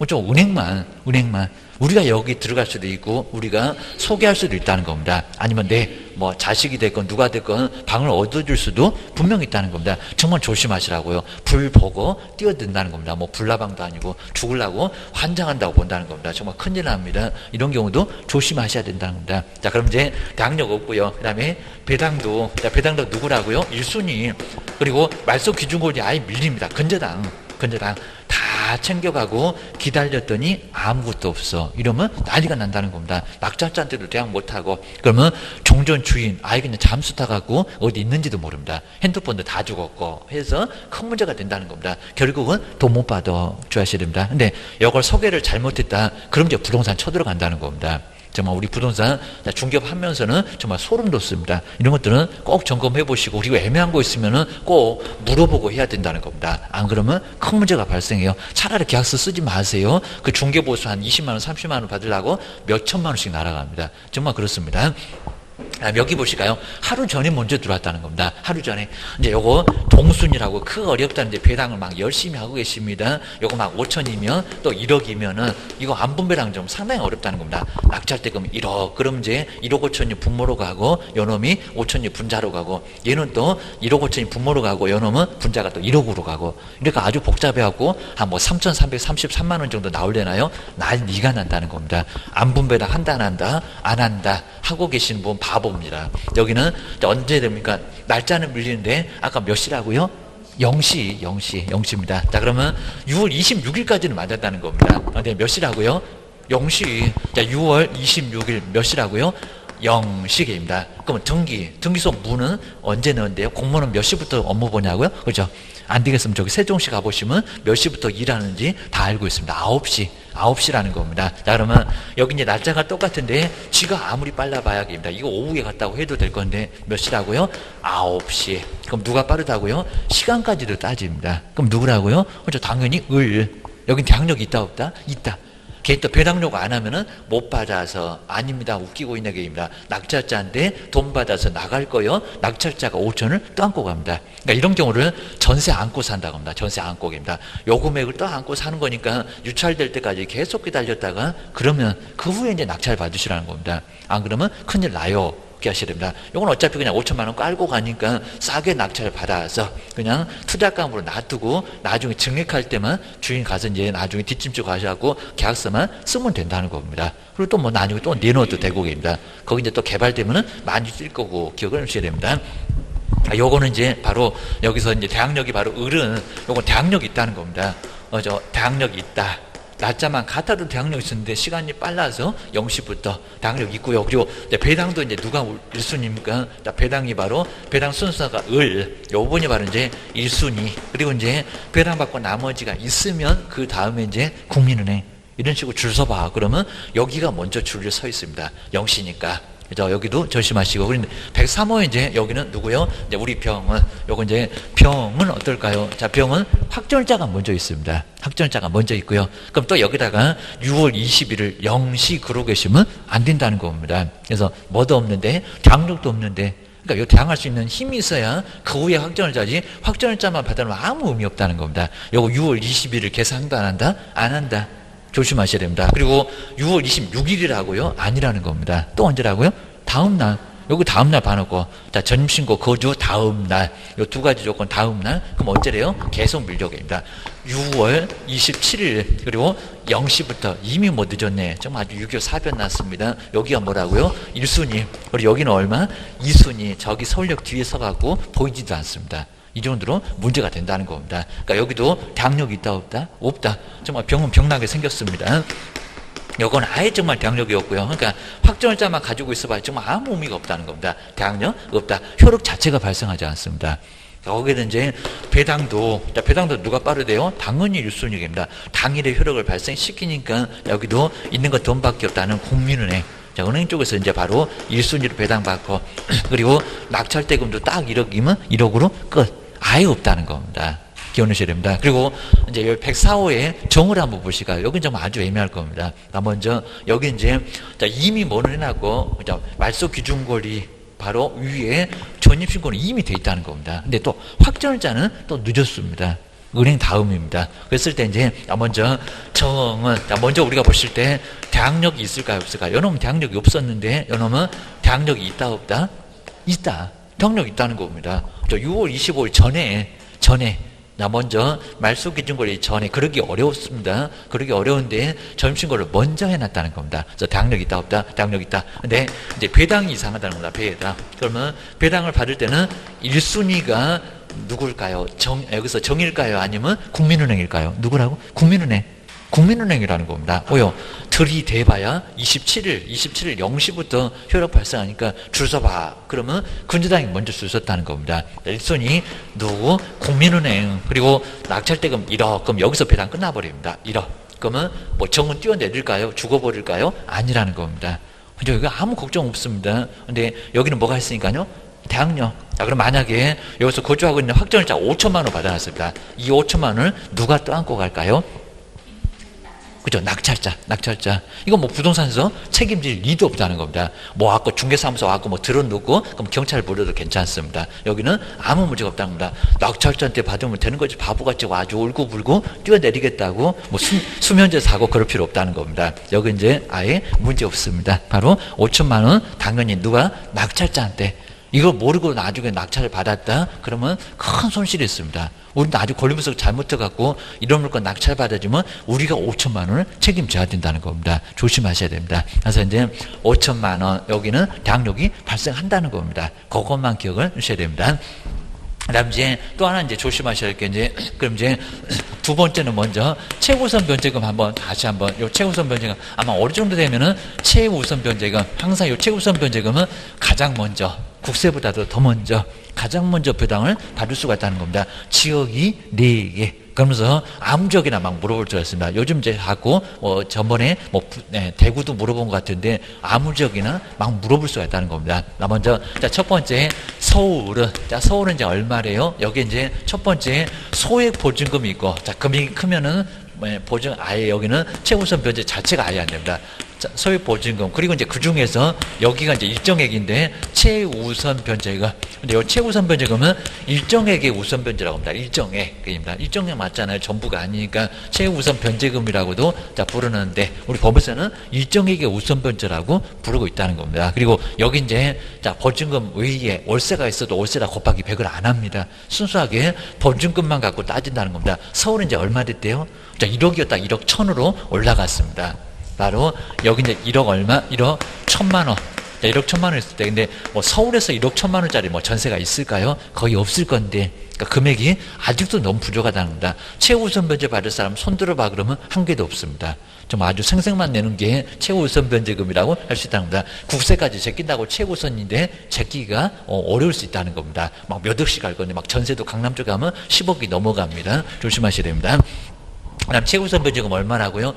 좀 은행만 우리가 여기 들어갈 수도 있고 우리가 소개할 수도 있다는 겁니다. 아니면 뭐 자식이 됐건 누가 됐건 방을 얻어줄 수도 분명히 있다는 겁니다. 정말 조심하시라고요. 불 보고 뛰어든다는 겁니다. 뭐 불나방도 아니고 죽으려고 환장한다고 본다는 겁니다. 정말 큰일 납니다. 이런 경우도 조심하셔야 된다는 겁니다. 자, 그럼 이제 대항력 없고요. 그 다음에 배당도 누구라고요? 1순위. 그리고 말소 기준권이 아예 밀립니다. 건재당 다 챙겨가고 기다렸더니 아무것도 없어. 이러면 난리가 난다는 겁니다. 낙찰자한테도 대항 못하고 그러면 종전 주인 아예 그냥 잠수 타갖고 어디 있는지도 모릅니다. 핸드폰도 다 죽었고 해서 큰 문제가 된다는 겁니다. 결국은 돈 못 받아 줘야셔야 됩니다. 근데 이걸 소개를 잘못했다. 그럼 이제 부동산 쳐들어간다는 겁니다. 정말 우리 부동산 중개하면서는 정말 소름 돋습니다. 이런 것들은 꼭 점검해 보시고 그리고 애매한 거 있으면은 꼭 물어보고 해야 된다는 겁니다. 안 그러면 큰 문제가 발생해요. 차라리 계약서 쓰지 마세요. 그 중개보수 한 20만 원, 30만 원 받으려고 몇 천만 원씩 날아갑니다. 정말 그렇습니다. 여기 보실까요? 하루 전에 먼저 들어왔다는 겁니다. 하루 전에. 이제 요거 동순이라고 크 어렵다는데 배당을 막 열심히 하고 계십니다. 요거 막 5천이면 또 1억이면은 이거 안분배당 좀 상당히 어렵다는 겁니다. 낙찰대금 1억. 그럼 이제 1억 5천이 분모로 가고 요놈이 5천이 분자로 가고 얘는 또 1억 5천이 분모로 가고 요놈은 분자가 또 1억으로 가고 이렇게 아주 복잡해갖고 한 뭐 3,333만 원 정도 나오려나요? 난리가 난다는 겁니다. 안분배당 한다 안 한다? 안 한다. 하고 계신 분 바보입니다. 여기는 언제 됩니까? 날짜는 밀리는데 아까 몇 시라고요? 0시입니다. 자, 그러면 6월 26일까지는 맞았다는 겁니다. 근데 몇 시라고요? 0시. 자, 6월 26일 몇 시라고요? 0시입니다. 그러면 등기소 문은 언제 넣는데요? 공무원은 몇 시부터 업무 보냐고요? 그렇죠? 안 되겠으면 저기 세종시 가보시면 몇 시부터 일하는지 다 알고 있습니다. 9시라는 겁니다. 자, 그러면 여기 이제 날짜가 똑같은데 지가 아무리 빨라봐야 됩니다. 이거 오후에 갔다고 해도 될 건데 몇 시라고요? 9시. 그럼 누가 빠르다고요? 시간까지도 따집니다. 그럼 누구라고요? 그렇죠? 당연히 여긴 대항력이 있다 없다? 있다. 걔 또 배당료가 안 하면은 못 받아서 아닙니다. 웃기고 있는 게입니다. 낙찰자인데 돈 받아서 나갈 거요. 낙찰자가 5천을 또 안고 갑니다. 그러니까 이런 경우를 전세 안고 산다고 합니다. 전세 안고입니다. 요 금액을 또 안고 사는 거니까 유찰될 때까지 계속 기다렸다가 그러면 그 후에 이제 낙찰 받으시라는 겁니다. 안 그러면 큰일 나요. 하셔야 됩니다. 이건 어차피 그냥 5천만 원 깔고 가니까 싸게 낙찰을 받아서 그냥 투자감으로 놔두고 나중에 증액할 때만 주인 가서 이제 나중에 뒷짐지고 가셔갖고 계약서만 쓰면 된다는 겁니다. 그리고 또 뭐 나중에 또 내놓아도 되고 입니다. 거기 이제 또 개발되면은 많이 쓸 거고 기억을 하셔야 됩니다. 요거는 이제 바로 여기서 이제 대항력이 바로 을은 요건 대항력이 있다는 겁니다. 대항력이 있다. 날짜만 같아도 대항력이 있었는데 시간이 빨라서 0시부터 대항력이 있고요. 그리고 배당도 이제 누가 1순위입니까? 배당이 바로 배당 순서가 을. 요번이 바로 이제 1순위. 그리고 이제 배당 받고 나머지가 있으면 그 다음에 이제 국민은행 이런 식으로 줄 서봐. 그러면 여기가 먼저 줄을 서 있습니다. 0시니까. 그죠? 여기도 조심하시고. 그런데 103호 이제 여기는 누구요? 이제 우리 병은, 요거 이제 병은 어떨까요? 자, 병은 확정자가 먼저 있습니다. 확정자가 먼저 있고요. 그럼 또 여기다가 6월 20일을 0시 그러고 계시면 안 된다는 겁니다. 그래서 뭐도 없는데, 대항력도 없는데, 그러니까 요 대항할 수 있는 힘이 있어야 그 후에 확정자지, 확정자만 받아놓으면 아무 의미 없다는 겁니다. 요거 6월 20일을 계산한다, 안 한다? 안 한다. 조심하셔야 됩니다. 그리고 6월 26일이라고요? 아니라는 겁니다. 또 언제라고요? 다음날. 여기 다음날 봐놓고, 자, 전입신고 거주 다음날. 요 두 가지 조건 다음날. 그럼 언제래요? 계속 밀려옵니다. 6월 27일. 그리고 0시부터 이미 뭐 늦었네. 정말 아주 6.25 사변 났습니다. 여기가 뭐라고요? 1순위. 그리고 여기는 얼마? 2순위. 저기 서울역 뒤에 서갖고 보이지도 않습니다. 이 정도로 문제가 된다는 겁니다. 그러니까 여기도 대항력이 있다 없다? 없다. 정말 병은 병나게 생겼습니다. 이건 아예 정말 대항력이 없고요. 그러니까 확정자만 가지고 있어봐야 정말 아무 의미가 없다는 겁니다. 대항력 없다. 효력 자체가 발생하지 않습니다. 거기에는 이제 배당도 누가 빠르대요? 당연히 1순위입니다. 당일에 효력을 발생시키니까 여기도 있는 것 돈밖에 없다는 국민은행. 자, 은행 쪽에서 이제 바로 1순위로 배당받고, 그리고 낙찰대금도 딱 1억이면 1억으로 끝. 아예 없다는 겁니다. 기억하셔야 됩니다. 그리고 이제 104호의 정을 한번 보실까요? 여긴 좀 아주 애매할 겁니다. 먼저, 여기 이제, 이미 뭐를 해놨고, 말소 기준권이 바로 위에 전입신고는 이미 돼 있다는 겁니다. 근데 또 확정자는 또 늦었습니다. 은행 다음입니다. 그랬을 때 이제 먼저 정은 먼저 우리가 보실 때 대항력이 있을까요 없을까요? 요놈은 대항력이 없었는데 요놈은 대항력이 있다 없다? 있다. 대항력이 있다는 겁니다. 6월 25일 전에 먼저 말소 기준권이 전에 그러기 어려웠습니다. 그러기 어려운데 점심신고를 먼저 해놨다는 겁니다. 그래서 대항력이 있다 없다? 대항력이 있다. 근데 이제 배당이 이상하다는 겁니다. 배당. 그러면 배당을 받을 때는 1순위가 누굴까요? 여기서 정일까요? 아니면 국민은행일까요? 누구라고? 국민은행. 국민은행이라는 겁니다. 들이대봐야 27일 0시부터 효력 발생하니까 줄 서봐. 그러면 군주당이 먼저 줄 섰다는 겁니다. 1순위 누구? 국민은행. 그리고 낙찰대금 1억. 그럼 여기서 배당 끝나버립니다. 1억. 그러면 뭐 정은 띄워내릴까요? 죽어버릴까요? 아니라는 겁니다. 여기 아무 걱정 없습니다. 근데 여기는 뭐가 있으니까요? 대항력. 자, 그럼 만약에 여기서 거주하고 있는 확정일자 5천만 원 받아놨습니다. 이 5천만 원을 누가 떠안고 갈까요? 그죠? 낙찰자. 이거 뭐 부동산에서 책임질 리도 없다는 겁니다. 뭐 아까 중개사무소 와갖고 뭐 들어놓고 그럼 경찰 불러도 괜찮습니다. 여기는 아무 문제가 없다는 겁니다. 낙찰자한테 받으면 되는 거지. 바보같이 아주 울고불고 뛰어내리겠다고 뭐 수면제 사고 그럴 필요 없다는 겁니다. 여기 이제 아예 문제 없습니다. 바로 5천만 원 당연히 누가 낙찰자한테 이걸 모르고 나중에 낙찰을 받았다? 그러면 큰 손실이 있습니다. 우리는 아주 권리분석 잘못해갖고 이런 물건 낙찰 받아주면 우리가 5천만 원을 책임져야 된다는 겁니다. 조심하셔야 됩니다. 그래서 이제 5천만 원 여기는 대항력이 발생한다는 겁니다. 그것만 기억을 하셔야 됩니다. 그다음 이제 또 하나 이제 조심하셔야 할 게 이제 그럼 이제 두 번째는 먼저 최우선 변제금 다시 한번 요 최우선 변제금 아마 어느 정도 되면은 최우선 변제금 항상 요 최우선 변제금은 가장 먼저 국세보다도 더 먼저 가장 먼저 배당을 받을 수가 있다는 겁니다. 지역이 4개. 그러면서 아무 지역이나 막 물어볼 줄 알았습니다. 요즘 이제 하고 전번에 대구도 물어본 것 같은데 아무 지역이나 막 물어볼 수가 있다는 겁니다. 먼저 첫 번째 서울은 서울은 이제 얼마래요? 여기 이제 첫 번째 소액 보증금이 있고 금액이 크면은 보증 아예 여기는 최우선 변제 자체가 아예 안 됩니다. 소액 보증금 그리고 이제 그 중에서 여기가 이제 일정액인데 최우선 변제금. 근데 이 최우선 변제금은 일정액의 우선 변제라고 합니다. 일정액입니다. 일정액 맞잖아요. 전부가 아니니까 최우선 변제금이라고도 부르는데 우리 법에서는 일정액의 우선 변제라고 부르고 있다는 겁니다. 그리고 여기 이제 보증금 외에 월세가 있어도 월세다 곱하기 100을 안 합니다. 순수하게 보증금만 갖고 따진다는 겁니다. 서울은 이제 얼마 됐대요? 1억이었다 1억 1,000으로 올라갔습니다. 바로 여기 이제 1억 얼마? 1억 1,000만 원. 자, 1억 1천만 원 있을 때, 근데 뭐 서울에서 1억 1천만 원짜리 뭐 전세가 있을까요? 거의 없을 건데, 그러니까 금액이 아직도 너무 부족하다는 겁니다. 최우선 변제 받을 사람 손 들어봐 그러면 한 개도 없습니다. 좀 아주 생색만 내는 게 최우선 변제금이라고 할 수 있다는 겁니다. 국세까지 제낀다고 최우선인데 제끼기가 어려울 수 있다는 겁니다. 막 몇 억씩 갈 건데 막 전세도 강남 쪽에 가면 10억이 넘어갑니다. 조심하셔야 됩니다. 그다음 최우선 변제금 얼마라고요?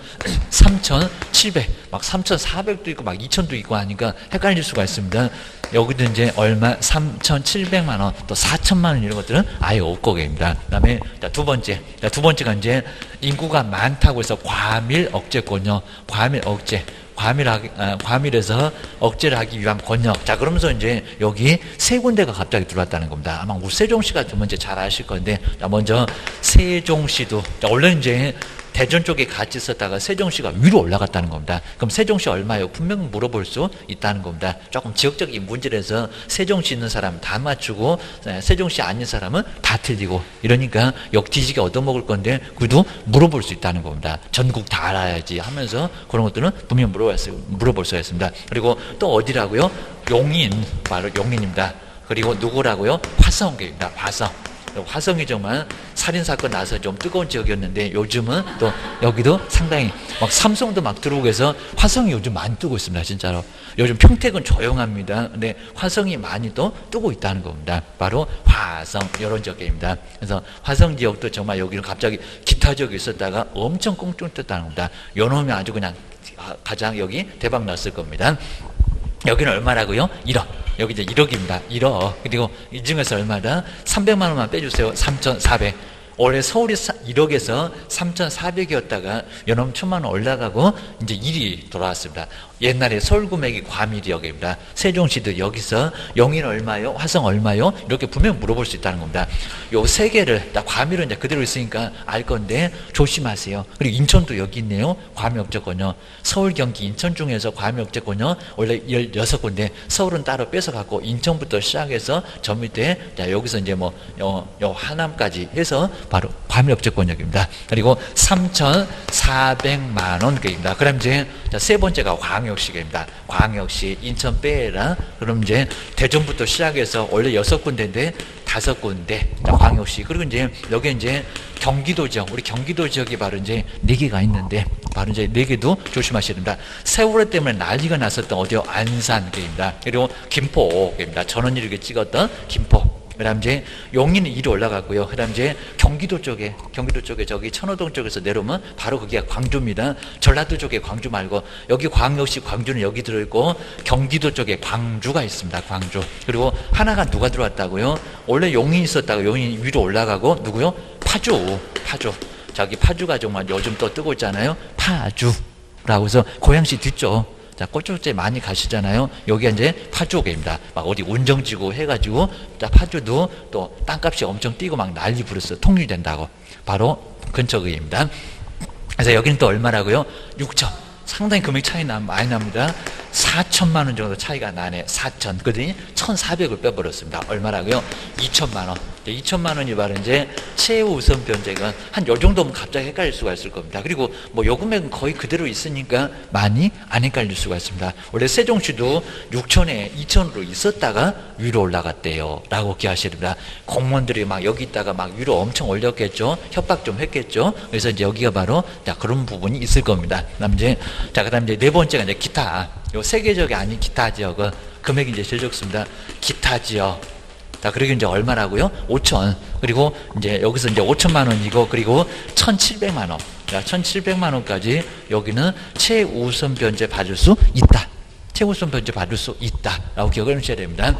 3,700, 막 3,400도 있고 막 2,000도 있고 하니까 헷갈릴 수가 있습니다. 여기도 이제 얼마 3,700만 원, 또 4천만 원 이런 것들은 아예 없고입니다. 그다음에 두 번째가 이제 인구가 많다고 해서 과밀 억제권요. 과밀 억제. 과밀해서 억제를 하기 위한 권역. 자, 그러면서 이제 여기 세 군데가 갑자기 들어왔다는 겁니다. 아마 우리 세종시가 두 번째 잘 아실 건데, 자, 먼저 세종시도, 자, 원래 이제 대전 쪽에 같이 있었다가 세종시가 위로 올라갔다는 겁니다. 그럼 세종시 얼마요? 분명 물어볼 수 있다는 겁니다. 조금 지역적인 문제라서 세종시 있는 사람 다 맞추고 세종시 아닌 사람은 다 틀리고 이러니까 역뒤지게 얻어먹을 건데 그래도 물어볼 수 있다는 겁니다. 전국 다 알아야지 하면서 그런 것들은 분명 물어볼 수가 있습니다. 그리고 또 어디라고요? 용인, 바로 용인입니다. 그리고 누구라고요? 화성입니다. 화성이 정말 살인사건 나서 좀 뜨거운 지역이었는데 요즘은 또 여기도 상당히 막 삼성도 막 들어오고 해서 화성이 요즘 많이 뜨고 있습니다. 진짜로. 요즘 평택은 조용합니다. 근데 화성이 많이 또 뜨고 있다는 겁니다. 바로 화성 이런 지역입니다. 그래서 화성 지역도 정말 여기는 갑자기 기타 지역이 있었다가 엄청 꽁충 떴다는 겁니다. 요놈이 아주 그냥 가장 여기 대박 났을 겁니다. 여기는 얼마라고요? 1억. 여기 이제 1억입니다. 1억. 그리고 이 중에서 얼마다? 300만 원만 빼주세요. 3,400. 원래 서울이 1억에서 3,400이었다가 연험 1,000만 원 올라가고 이제 1이 돌아왔습니다. 옛날에 서울 구매기 과밀역입니다. 세종시도 여기서 용인 얼마요? 화성 얼마요? 이렇게 분명 물어볼 수 있다는 겁니다. 요 세 개를 다 과밀은 이제 그대로 있으니까 알 건데 조심하세요. 그리고 인천도 여기 있네요. 과밀역제권요. 서울, 경기, 인천 중에서 과밀역제권요. 원래 16군데 서울은 따로 뺏어갖고 인천부터 시작해서 저 밑에 자 여기서 이제 뭐 요 하남까지 해서 바로 과밀역제권역입니다. 그리고 3,400만 원입니다. 그럼 이제 세 번째가 광역시입니다. 광역시 인천 빼라. 그럼 이제 대전부터 시작해서 원래 6군데인데 5군데 광역시. 그리고 이제 여기 이제 경기도 지역, 우리 경기도 지역이 바로 이제 4개가 있는데 바로 이제 4개도 조심하셔야 됩니다. 세월호 때문에 난리가 났었던 어디요? 안산입니다. 그리고 김포입니다. 전원 이렇게 찍었던 김포. 그 다음 이제 용인은 1위 올라갔고요. 그 다음 이제 경기도 쪽에 저기 천호동 쪽에서 내려오면 바로 거기가 광주입니다. 전라도 쪽에 광주 말고 여기 광역시 광주는 여기 들어있고 경기도 쪽에 광주가 있습니다. 광주. 그리고 하나가 누가 들어왔다고요? 원래 용인이 있었다가 용인이 위로 올라가고 누구요? 파주. 저기 파주가 정말 요즘 또 뜨고 있잖아요. 파주라고 해서 고양시 뒤쪽. 자, 꽃축제 많이 가시잖아요. 여기가 이제 파주옥입니다. 막 어디 운정지구 해가지고, 자, 파주도 또 땅값이 엄청 뛰고 막 난리 부렸어. 통일된다고. 바로 근처입니다. 그래서 여기는 또 얼마라고요? 6천. 상당히 금액 차이 많이 납니다. 4천만 원 정도 차이가 나네. 4천. 그러더니 1,400을 빼버렸습니다. 얼마라고요? 2천만 원. 2천만 원이 바로 이제 최우선 변제가 한 요 정도면 갑자기 헷갈릴 수가 있을 겁니다. 그리고 뭐 요 금액은 거의 그대로 있으니까 많이 안 헷갈릴 수가 있습니다. 원래 세종시도 6천에 2천으로 있었다가 위로 올라갔대요. 라고 기억하셔야 됩니다. 공무원들이 막 여기 있다가 막 위로 엄청 올렸겠죠. 협박 좀 했겠죠. 그래서 이제 여기가 바로 자, 그런 부분이 있을 겁니다. 그다음 이제 그다음 이제 네 번째가 이제 기타. 요 세계적이 아닌 기타 지역은 금액이 이제 제일 적습니다. 기타 지역. 자, 그리고 이제 얼마라고요? 5천. 그리고 이제 여기서 이제 5천만 원이고, 그리고 1,700만 원. 자, 1,700만 원까지 여기는 최우선 변제 받을 수 있다. 최우선 변제 받을 수 있다. 라고 기억을 하셔야 됩니다.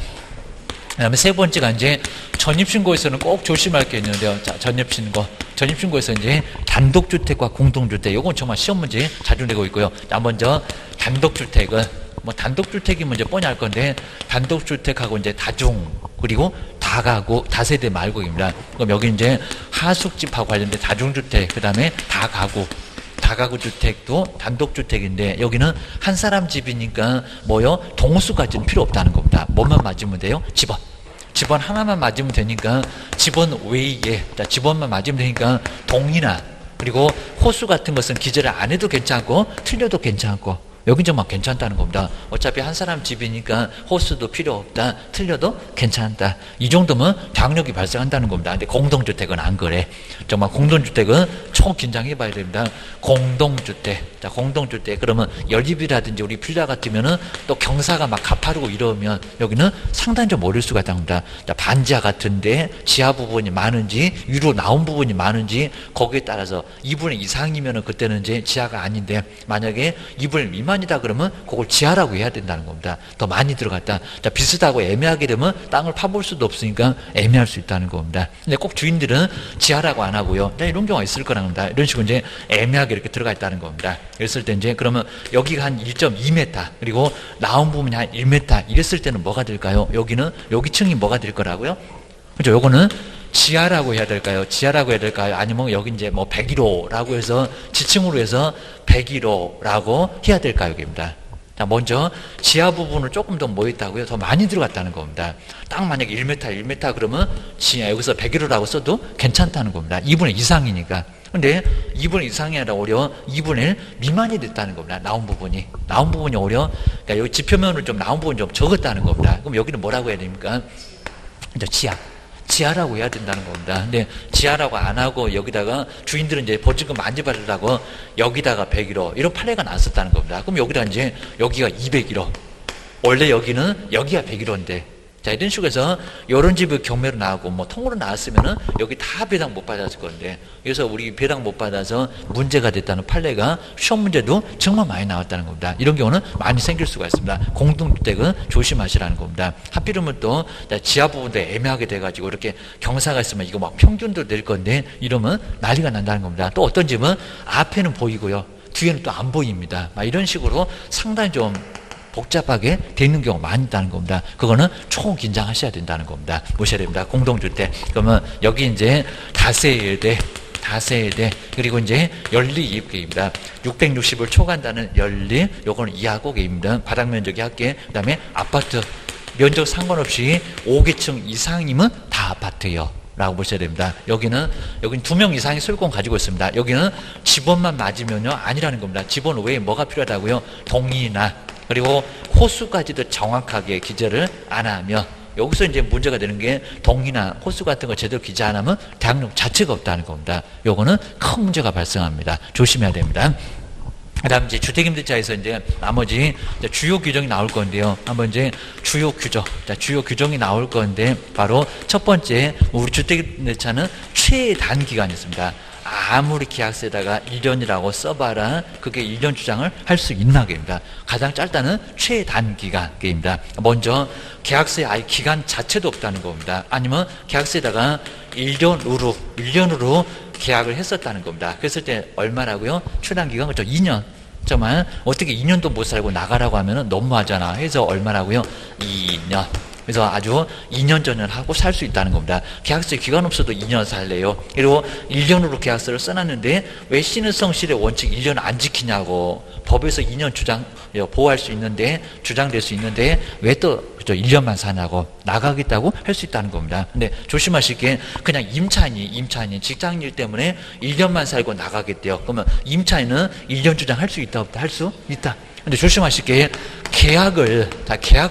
그 다음에 세 번째가 이제 전입신고에서는 꼭 조심할 게 있는데요. 자, 전입신고에서 이제 단독주택과 공동주택. 요건 정말 시험 문제 자주 내고 있고요. 자, 먼저 단독주택은 뭐 단독주택이 문제 뻔히 알 건데 단독주택하고 이제 다중 그리고 다가구 다세대 말고입니다. 그럼 여기 이제 하숙집하고 관련된 다중주택 그 다음에 다가구 주택도 단독주택인데 여기는 한 사람 집이니까 뭐요? 동호수까지는 필요 없다는 겁니다. 뭐만 맞으면 돼요? 집원 하나만 맞으면 되니까 집원 외에 자, 집원만 맞으면 되니까 동이나 그리고 호수 같은 것은 기재를 안 해도 괜찮고 틀려도 괜찮고 여긴 정말 괜찮다는 겁니다. 어차피 한 사람 집이니까 호수도 필요 없다. 틀려도 괜찮다. 이 정도면 병력이 발생한다는 겁니다. 근데 공동주택은 안 그래. 정말 공동주택은 초긴장해 봐야 됩니다. 공동주택. 자, 공동주택. 그러면 연립이라든지 우리 필라 같으면은 또 경사가 막 가파르고 이러면 여기는 상당히 좀 어려울 수가 있답니다. 자, 반지하 같은데 지하 부분이 많은지 위로 나온 부분이 많은지 거기에 따라서 2분의 이상이면은 그때는 이제 지하가 아닌데 만약에 2분의 미만이다 그러면 그걸 지하라고 해야 된다는 겁니다. 더 많이 들어갔다. 자, 비슷하고 애매하게 되면 땅을 파볼 수도 없으니까 애매할 수 있다는 겁니다. 근데 꼭 주인들은 지하라고 안 하고요. 이런 경우가 있을 거라는 겁니다. 이런 식으로 이제 애매하게 이렇게 들어가 있다는 겁니다. 그랬을 때 이제 그러면 여기가 한 1.2m 그리고 나온 부분이 한 1m 이랬을 때는 뭐가 될까요? 여기는 여기 층이 뭐가 될 거라고요? 그렇죠? 요거는 지하라고 해야 될까요? 지하라고 해야 될까요? 아니면 여기 이제 뭐 101호라고 해서 지층으로 해서 101호라고 해야 될까요? 여기입니다. 자, 먼저 지하 부분을 조금 더 뭐 있다고요? 더 많이 들어갔다는 겁니다. 딱 만약에 1m 그러면 지하 여기서 101호라고 써도 괜찮다는 겁니다. 2분의 이상이니까. 근데 2분의 이상이 아니라 오히려 2분의 1 미만이 됐다는 겁니다. 나온 부분이 오히려 그러니까 여기 지표면으로 좀 나온 부분이 좀 적었다는 겁니다. 그럼 여기는 뭐라고 해야 됩니까? 이제 지하라고 해야 된다는 겁니다. 근데 지하라고 안 하고 여기다가 주인들은 이제 보증금 만지받으려고 여기다가 101호 이런 판례가 났었다는 겁니다. 그럼 여기다 이제 여기가 201호 원래 여기는 여기가 101호인데 자, 이런 식으로 해서 이런 집이 경매로 나오고 뭐 통으로 나왔으면은 여기 다 배당 못 받았을 건데 그래서 우리 배당 못 받아서 문제가 됐다는 판례가 시험 문제도 정말 많이 나왔다는 겁니다. 이런 경우는 많이 생길 수가 있습니다. 공동주택은 조심하시라는 겁니다. 하필이면 또 지하 부분도 애매하게 돼가지고 이렇게 경사가 있으면 이거 막 평균도 될 건데 이러면 난리가 난다는 겁니다. 또 어떤 집은 앞에는 보이고요. 뒤에는 또 안 보입니다. 막 이런 식으로 상당히 좀 복잡하게 돼 있는 경우가 많이 있다는 겁니다. 그거는 초긴장하셔야 된다는 겁니다. 보셔야 됩니다. 공동주택. 그러면 여기 이제 다세대 그리고 이제 연립계입니다. 660을 초과한다는 연립 요거는 이하고 계입니다. 바닥 면적이 할게. 그다음에 아파트 면적 상관없이 5개층 이상이면 다 아파트예요. 라고 보셔야 됩니다. 여기는 2명 이상의 소유권 가지고 있습니다. 여기는 지번만 맞으면요 아니라는 겁니다. 지번 외에 뭐가 필요하다고요? 동의나 그리고 호수까지도 정확하게 기재를 안 하면 여기서 이제 문제가 되는 게 동의나 호수 같은 거 제대로 기재 안 하면 대학력 자체가 없다는 겁니다. 요거는 큰 문제가 발생합니다. 조심해야 됩니다. 그 다음 이제 주택임대차에서 이제 나머지 이제 주요 규정이 나올 건데요. 한번 이제 주요 규정. 자, 주요 규정이 나올 건데 바로 첫 번째 우리 주택임대차는 최단 기간이 있습니다. 아무리 계약서에다가 1년이라고 써봐라 그게 1년 주장을 할 수 있나 게입니다. 가장 짧다는 최단 기간입니다. 먼저 계약서에 아예 기간 자체도 없다는 겁니다. 아니면 계약서에다가 1년으로 계약을 했었다는 겁니다. 그랬을 때 얼마라고요? 최단 기간 그렇죠? 2년. 정말 어떻게 2년도 못 살고 나가라고 하면 너무하잖아. 해서 얼마라고요? 2년. 그래서 아주 2년 전을 하고 살 수 있다는 겁니다. 계약서에 기간 없어도 2년 살래요. 그리고 1년으로 계약서를 써놨는데 왜 신의성실의 원칙 1년 안 지키냐고 법에서 2년 주장 보호할 수 있는데 주장될 수 있는데 왜 또 1년만 사냐고 나가겠다고 할 수 있다는 겁니다. 근데 조심하실 게 그냥 임차인이 직장일 때문에 1년만 살고 나가겠대요. 그러면 임차인은 1년 주장 할 수 있다 없다? 할 수 있다. 근데 조심하실 게 계약을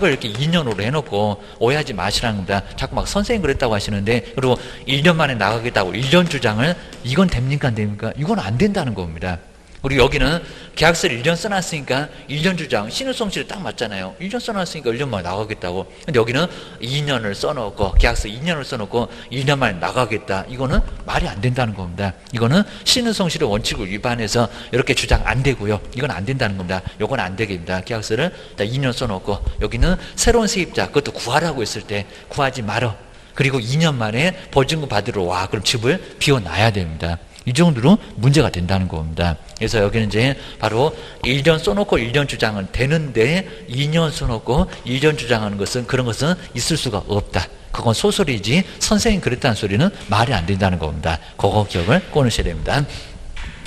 이렇게 2년으로 해놓고 오해하지 마시라는 겁니다. 자꾸 막 선생님 그랬다고 하시는데 그리고 1년 만에 나가겠다고 1년 주장을 이건 됩니까 안 됩니까? 이건 안 된다는 겁니다. 그리고 여기는 계약서를 1년 써놨으니까 1년 주장, 신의성실에 딱 맞잖아요. 1년 써놨으니까 1년 만에 나가겠다고. 근데 여기는 2년을 써놓고, 계약서 2년을 써놓고 1년 만에 나가겠다. 이거는 말이 안 된다는 겁니다. 이거는 신의성실의 원칙을 위반해서 이렇게 주장 안 되고요. 이건 안 된다는 겁니다. 이건 안 되겠습니다. 계약서를 2년 써놓고, 여기는 새로운 세입자, 그것도 구하라고 했을 때 구하지 말어. 그리고 2년 만에 보증금 받으러 와. 그럼 집을 비워놔야 됩니다. 이 정도로 문제가 된다는 겁니다. 그래서 여기는 이제 바로 1년 써놓고 1년 주장은 되는데 2년 써놓고 1년 주장하는 것은 그런 것은 있을 수가 없다. 그건 소설이지 선생님 그랬다는 소리는 말이 안 된다는 겁니다. 그거 기억을 꺼내셔야 됩니다.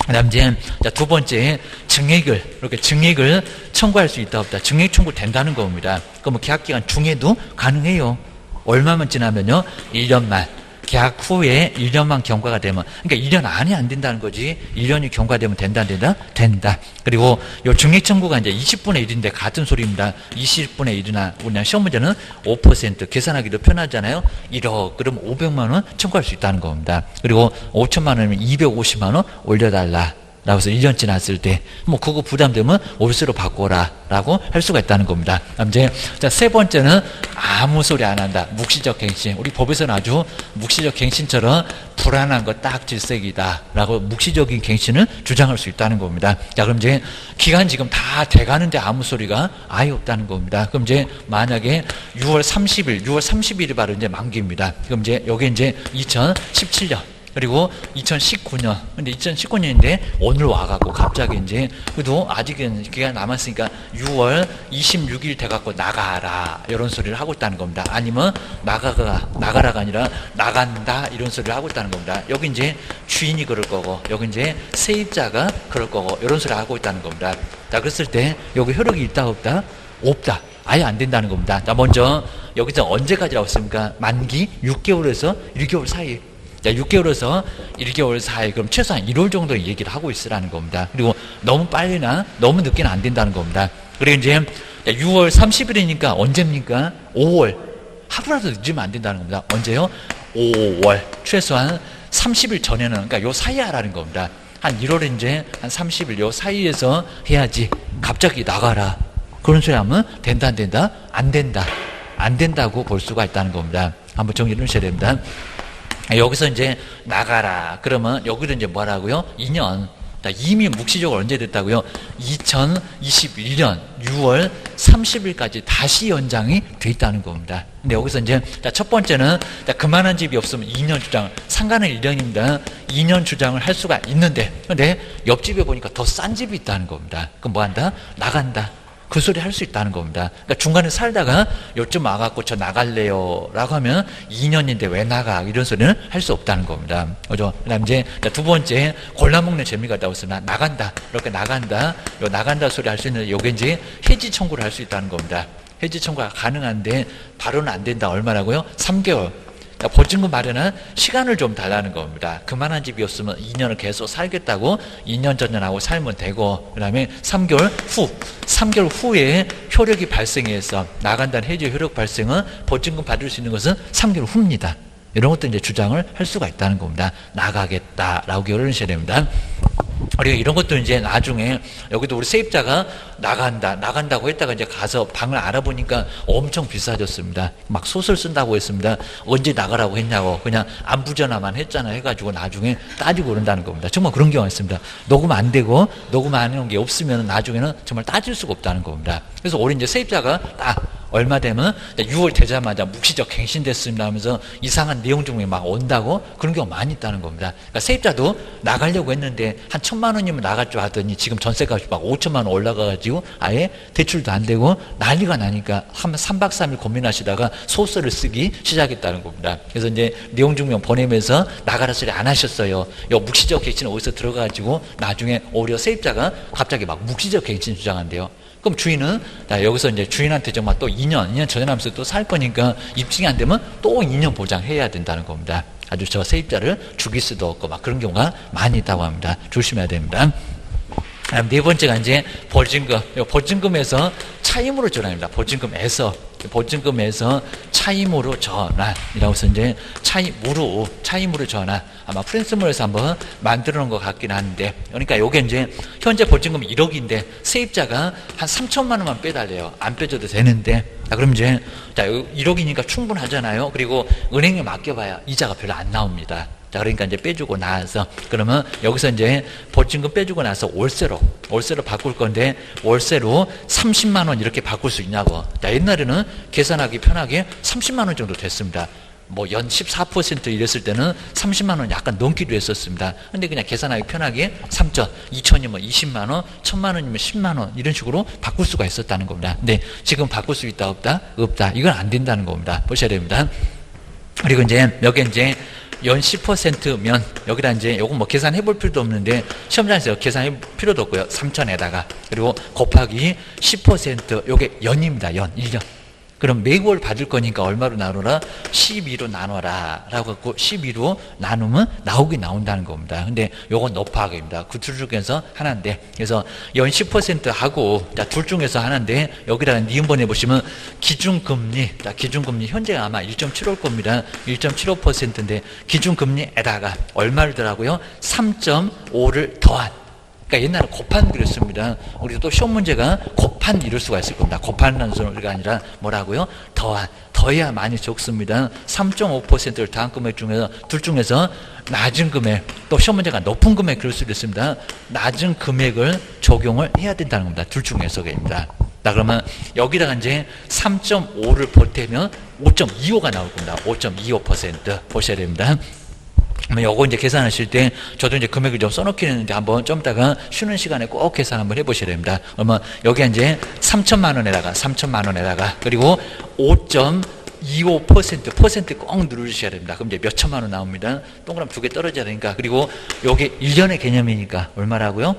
그 다음 이제 두 번째 이렇게 증액을 청구할 수 있다 없다. 증액 청구 된다는 겁니다. 그러면 계약기간 중에도 가능해요. 얼마만 지나면요? 1년만. 계약 후에 1년만 경과가 되면, 그러니까 1년 안에 안 된다는 거지. 1년이 경과되면 된다, 안 된다? 된다. 그리고 요 중립 청구가 이제 20분의 1인데 같은 소리입니다. 20분의 1이나 그냥 시험 문제는 5% 계산하기도 편하잖아요. 1억 그럼 500만 원 청구할 수 있다는 겁니다. 그리고 5천만 원이면 250만 원 올려달라. 라고 해서 1년 지났을 때, 뭐, 그거 부담되면 월세로 바꿔라. 라고 할 수가 있다는 겁니다. 이제, 자, 세 번째는 아무 소리 안 한다. 묵시적 갱신. 우리 법에서는 아주 묵시적 갱신처럼 불안한 거 딱 질색이다. 라고 묵시적인 갱신을 주장할 수 있다는 겁니다. 자, 그럼 이제, 기간 지금 다 돼가는데 아무 소리가 아예 없다는 겁니다. 그럼 이제, 만약에 6월 30일이 바로 이제 만기입니다. 그럼 이제, 여기 이제 2017년. 그리고 2019년, 근데 2019년인데 오늘 와갖고 갑자기 이제, 그래도 아직은 기간 남았으니까 6월 26일 돼갖고 나가라. 이런 소리를 하고 있다는 겁니다. 아니면 나가라가 아니라 나간다. 이런 소리를 하고 있다는 겁니다. 여기 이제 주인이 그럴 거고, 여기 이제 세입자가 그럴 거고, 이런 소리를 하고 있다는 겁니다. 자, 그랬을 때 여기 효력이 있다, 없다? 없다. 아예 안 된다는 겁니다. 자, 먼저 여기서 언제까지라고 했습니까? 만기 6개월에서 1개월 사이. 자, 6개월에서 1개월 사이, 그럼 최소한 1월 정도 얘기를 하고 있으라는 겁니다. 그리고 너무 빨리나 너무 늦게는 안 된다는 겁니다. 그리고 이제 6월 30일이니까 언제입니까? 5월. 하루라도 늦으면 안 된다는 겁니다. 언제요? 5월. 최소한 30일 전에는, 그러니까 요 사이에 하라는 겁니다. 한 1월에 이제 한 30일 요 사이에서 해야지. 갑자기 나가라. 그런 소리 하면 된다, 안 된다? 안 된다. 안 된다고 볼 수가 있다는 겁니다. 한번 정리를 하셔야 됩니다. 여기서 이제 나가라. 그러면 여기도 이제 뭐라고요? 2년. 이미 묵시적으로 언제 됐다고요? 2021년 6월 30일까지 다시 연장이 돼 있다는 겁니다. 근데 여기서 이제 첫 번째는 그만한 집이 없으면 2년 주장, 상가는 1년입니다. 2년 주장을 할 수가 있는데, 근데 옆집에 보니까 더 싼 집이 있다는 겁니다. 그럼 뭐 한다? 나간다. 그 소리 할 수 있다는 겁니다. 그러니까 중간에 살다가 요즘 와갖고 저 나갈래요 라고 하면 2년인데 왜 나가? 이런 소리는 할 수 없다는 겁니다. 그죠? 그 다음 이제 두 번째, 골라먹는 재미가 있다고 해서 나간다. 이렇게 나간다. 요 나간다 소리 할 수 있는데 요게 이제 해지 청구를 할 수 있다는 겁니다. 해지 청구가 가능한데 바로는 안 된다. 얼마라고요? 3개월. 보증금 마련한 시간을 좀 달라는 겁니다. 그만한 집이었으면 2년을 계속 살겠다고 2년 전년하고 살면 되고, 그 다음에 3개월 후에 효력이 발생해서 나간다는 해지 효력 발생은 보증금 받을 수 있는 것은 3개월 후입니다. 이런 것도 이제 주장을 할 수가 있다는 겁니다. 나가겠다라고 결론하셔야 됩니다. 그리고 이런 것도 이제 나중에 여기도 우리 세입자가 나간다고 했다가 이제 가서 방을 알아보니까 엄청 비싸졌습니다. 막 소설 쓴다고 했습니다. 언제 나가라고 했냐고 그냥 안부 전화만 했잖아 해가지고 나중에 따지고 그런다는 겁니다. 정말 그런 경우가 있습니다. 녹음 안 되고 녹음 안 해놓은 게 없으면 나중에는 정말 따질 수가 없다는 겁니다. 그래서 우리 이제 세입자가 딱 얼마 되면 6월 되자마자 묵시적 갱신됐습니다 하면서 이상한 내용 중에 막 온다고 그런 경우가 많이 있다는 겁니다. 그러니까 세입자도 나가려고 했는데 한 1,000만 원이면 나갈 줄 알았더니 지금 전세값이 막 5천만 원 올라가가지고 아예 대출도 안 되고 난리가 나니까 한 3박 3일 고민하시다가 소설을 쓰기 시작했다는 겁니다. 그래서 이제 내용 증명 보내면서 나가라 소리 안 하셨어요. 요 묵시적 갱신 어디서 들어가가지고 나중에 오히려 세입자가 갑자기 막 묵시적 갱신 주장한대요. 그럼 주인은 여기서 이제 주인한테 정말 또 2년 전에 하면서 또 살 거니까 입증이 안 되면 또 2년 보장해야 된다는 겁니다. 아주 저 세입자를 죽일 수도 없고 막 그런 경우가 많이 있다고 합니다. 조심해야 됩니다. 네 번째가 이제 보증금. 보증금에서 차임으로 전환입니다. 보증금에서 차임으로 전환이라고 해서 이제 차임으로 전환. 아마 프린스몰에서 한번 만들어 놓은 것 같긴 한데, 그러니까 요게 이제 현재 보증금 1억인데 세입자가 한 3천만 원만 빼달래요. 안 빼줘도 되는데. 그럼 이제 1억이니까 충분하잖아요. 그리고 은행에 맡겨봐야 이자가 별로 안 나옵니다. 자, 그러니까 이제 빼주고 나서, 그러면 여기서 이제 보증금 빼주고 나서 월세로 바꿀 건데, 월세로 30만 원 이렇게 바꿀 수 있냐고. 자, 옛날에는 계산하기 편하게 30만 원 정도 됐습니다. 뭐 연 14% 이랬을 때는 30만 원 약간 넘기도 했었습니다. 근데 그냥 계산하기 편하게 3천, 2천이면 20만 원, 1,000만 원이면 10만 원 이런 식으로 바꿀 수가 있었다는 겁니다. 근데 지금 바꿀 수 있다 없다? 없다. 이건 안 된다는 겁니다. 보셔야 됩니다. 그리고 이제 여기 이제 연 10%면 여기다 이제 요거 뭐 계산해 볼 필요도 없는데 시험장에서 계산해 필요도 없고요. 3천에다가 그리고 곱하기 10% 요게 연입니다. 연 1년. 그럼 매월 받을 거니까 얼마로 나누라? 12로 나눠라. 라고 갖고 12로 나누면 나오긴 나온다는 겁니다. 근데 요건 높아하기입니다. 그 둘 중에서 하나인데. 그래서 연 10% 하고, 자, 둘 중에서 하나인데, 여기다가 니은번 해보시면 기준금리, 자, 기준금리, 현재 아마 1.75일 겁니다. 1.75%인데, 기준금리에다가 얼마를 더라고요? 3.5를 더한. 그러니까 옛날에 곱한 그랬습니다. 우리도 또 시험 문제가 곱한 이룰 수가 있을 겁니다. 곱한이라는 소리가 아니라 뭐라고요? 더한. 더해야 많이 적습니다. 3.5%를 더한 금액 중에서 둘 중에서 낮은 금액, 또 시험 문제가 높은 금액 그럴 수도 있습니다. 낮은 금액을 적용을 해야 된다는 겁니다. 둘 중에서입니다. 자, 그러면 여기다가 이제 3.5를 보태면 5.25가 나올 겁니다. 5.25% 보셔야 됩니다. 요거 이제 계산하실 때 저도 이제 금액을 좀 써놓긴 했는데 한번 좀 이따가 쉬는 시간에 꼭 계산 한번 해보셔야 됩니다. 그러면 여기 이제 3천만 원에다가 그리고 5.25% 꼭 누르셔야 됩니다. 그럼 이제 몇 천만 원 나옵니다. 동그라미 2개 떨어져야 되니까. 그리고 요게 1년의 개념이니까 얼마라고요?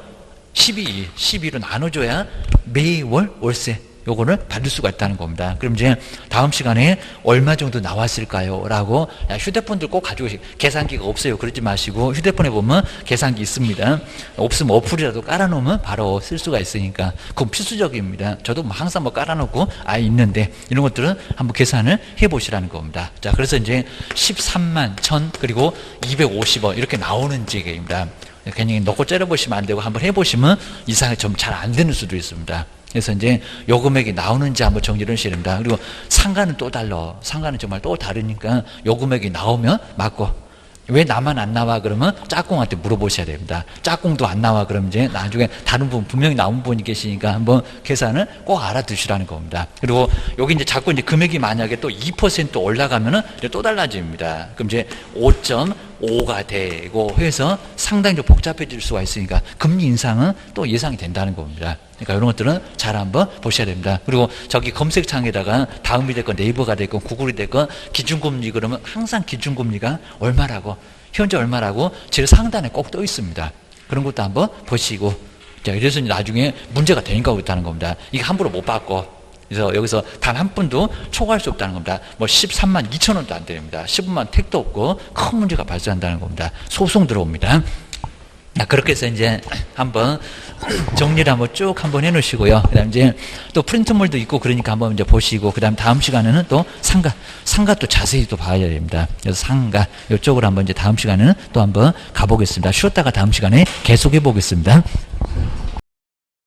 12로 나눠줘야 매월 월세 요거를 받을 수가 있다는 겁니다. 그럼 이제 다음 시간에 얼마 정도 나왔을까요? 라고 휴대폰들 꼭 가지고 계산기가 없어요. 그러지 마시고 휴대폰에 보면 계산기 있습니다. 없으면 어플이라도 깔아놓으면 바로 쓸 수가 있으니까 그건 필수적입니다. 저도 항상 깔아놓고 있는데 이런 것들은 한번 계산을 해보시라는 겁니다. 자, 그래서 이제 13만 1000 그리고 250원 이렇게 나오는 지게입니다. 괜히 넣고 째려보시면 안 되고 한번 해보시면 이상하게 좀 잘 안 되는 수도 있습니다. 그래서 이제 요 금액이 나오는지 한번 정리를 하셔야 됩니다. 그리고 상가는 또 달라. 상가는 정말 또 다르니까 요 금액이 나오면 맞고, 왜 나만 안 나와 그러면 짝꿍한테 물어보셔야 됩니다. 짝꿍도 안 나와 그러면 이제 나중에 다른 분 분명히 나온 분이 계시니까 한번 계산을 꼭 알아두시라는 겁니다. 그리고 여기 이제 자꾸 이제 금액이 만약에 또 2% 올라가면은 이제 또 달라집니다. 그럼 이제 5.5가 되고 해서 상당히 좀 복잡해질 수가 있으니까 금리 인상은 또 예상이 된다는 겁니다. 그러니까 이런 것들은 잘 한번 보셔야 됩니다. 그리고 저기 검색창에다가 다음이 됐건 네이버가 됐건 구글이 됐건 기준금리 그러면 항상 기준금리가 얼마라고, 현재 얼마라고 제일 상단에 꼭 떠 있습니다. 그런 것도 한번 보시고, 자, 이래서 나중에 문제가 되니까 그렇다는 겁니다. 이게 함부로 못 받고, 그래서 여기서 단 한 푼도 초과할 수 없다는 겁니다. 13만 2천 원도 안 됩니다. 15만 택도 없고 큰 문제가 발생한다는 겁니다. 소송 들어옵니다. 그렇게 해서 이제 한번 정리를 한번 쭉 한번 해 놓으시고요. 그 다음 이제 또 프린트물도 있고 그러니까 한번 이제 보시고, 그 다음 다음 시간에는 또 상가 또 자세히 또 봐야 됩니다. 그래서 상가 이쪽으로 한번 이제 다음 시간에는 또 한번 가보겠습니다. 쉬었다가 다음 시간에 계속해 보겠습니다.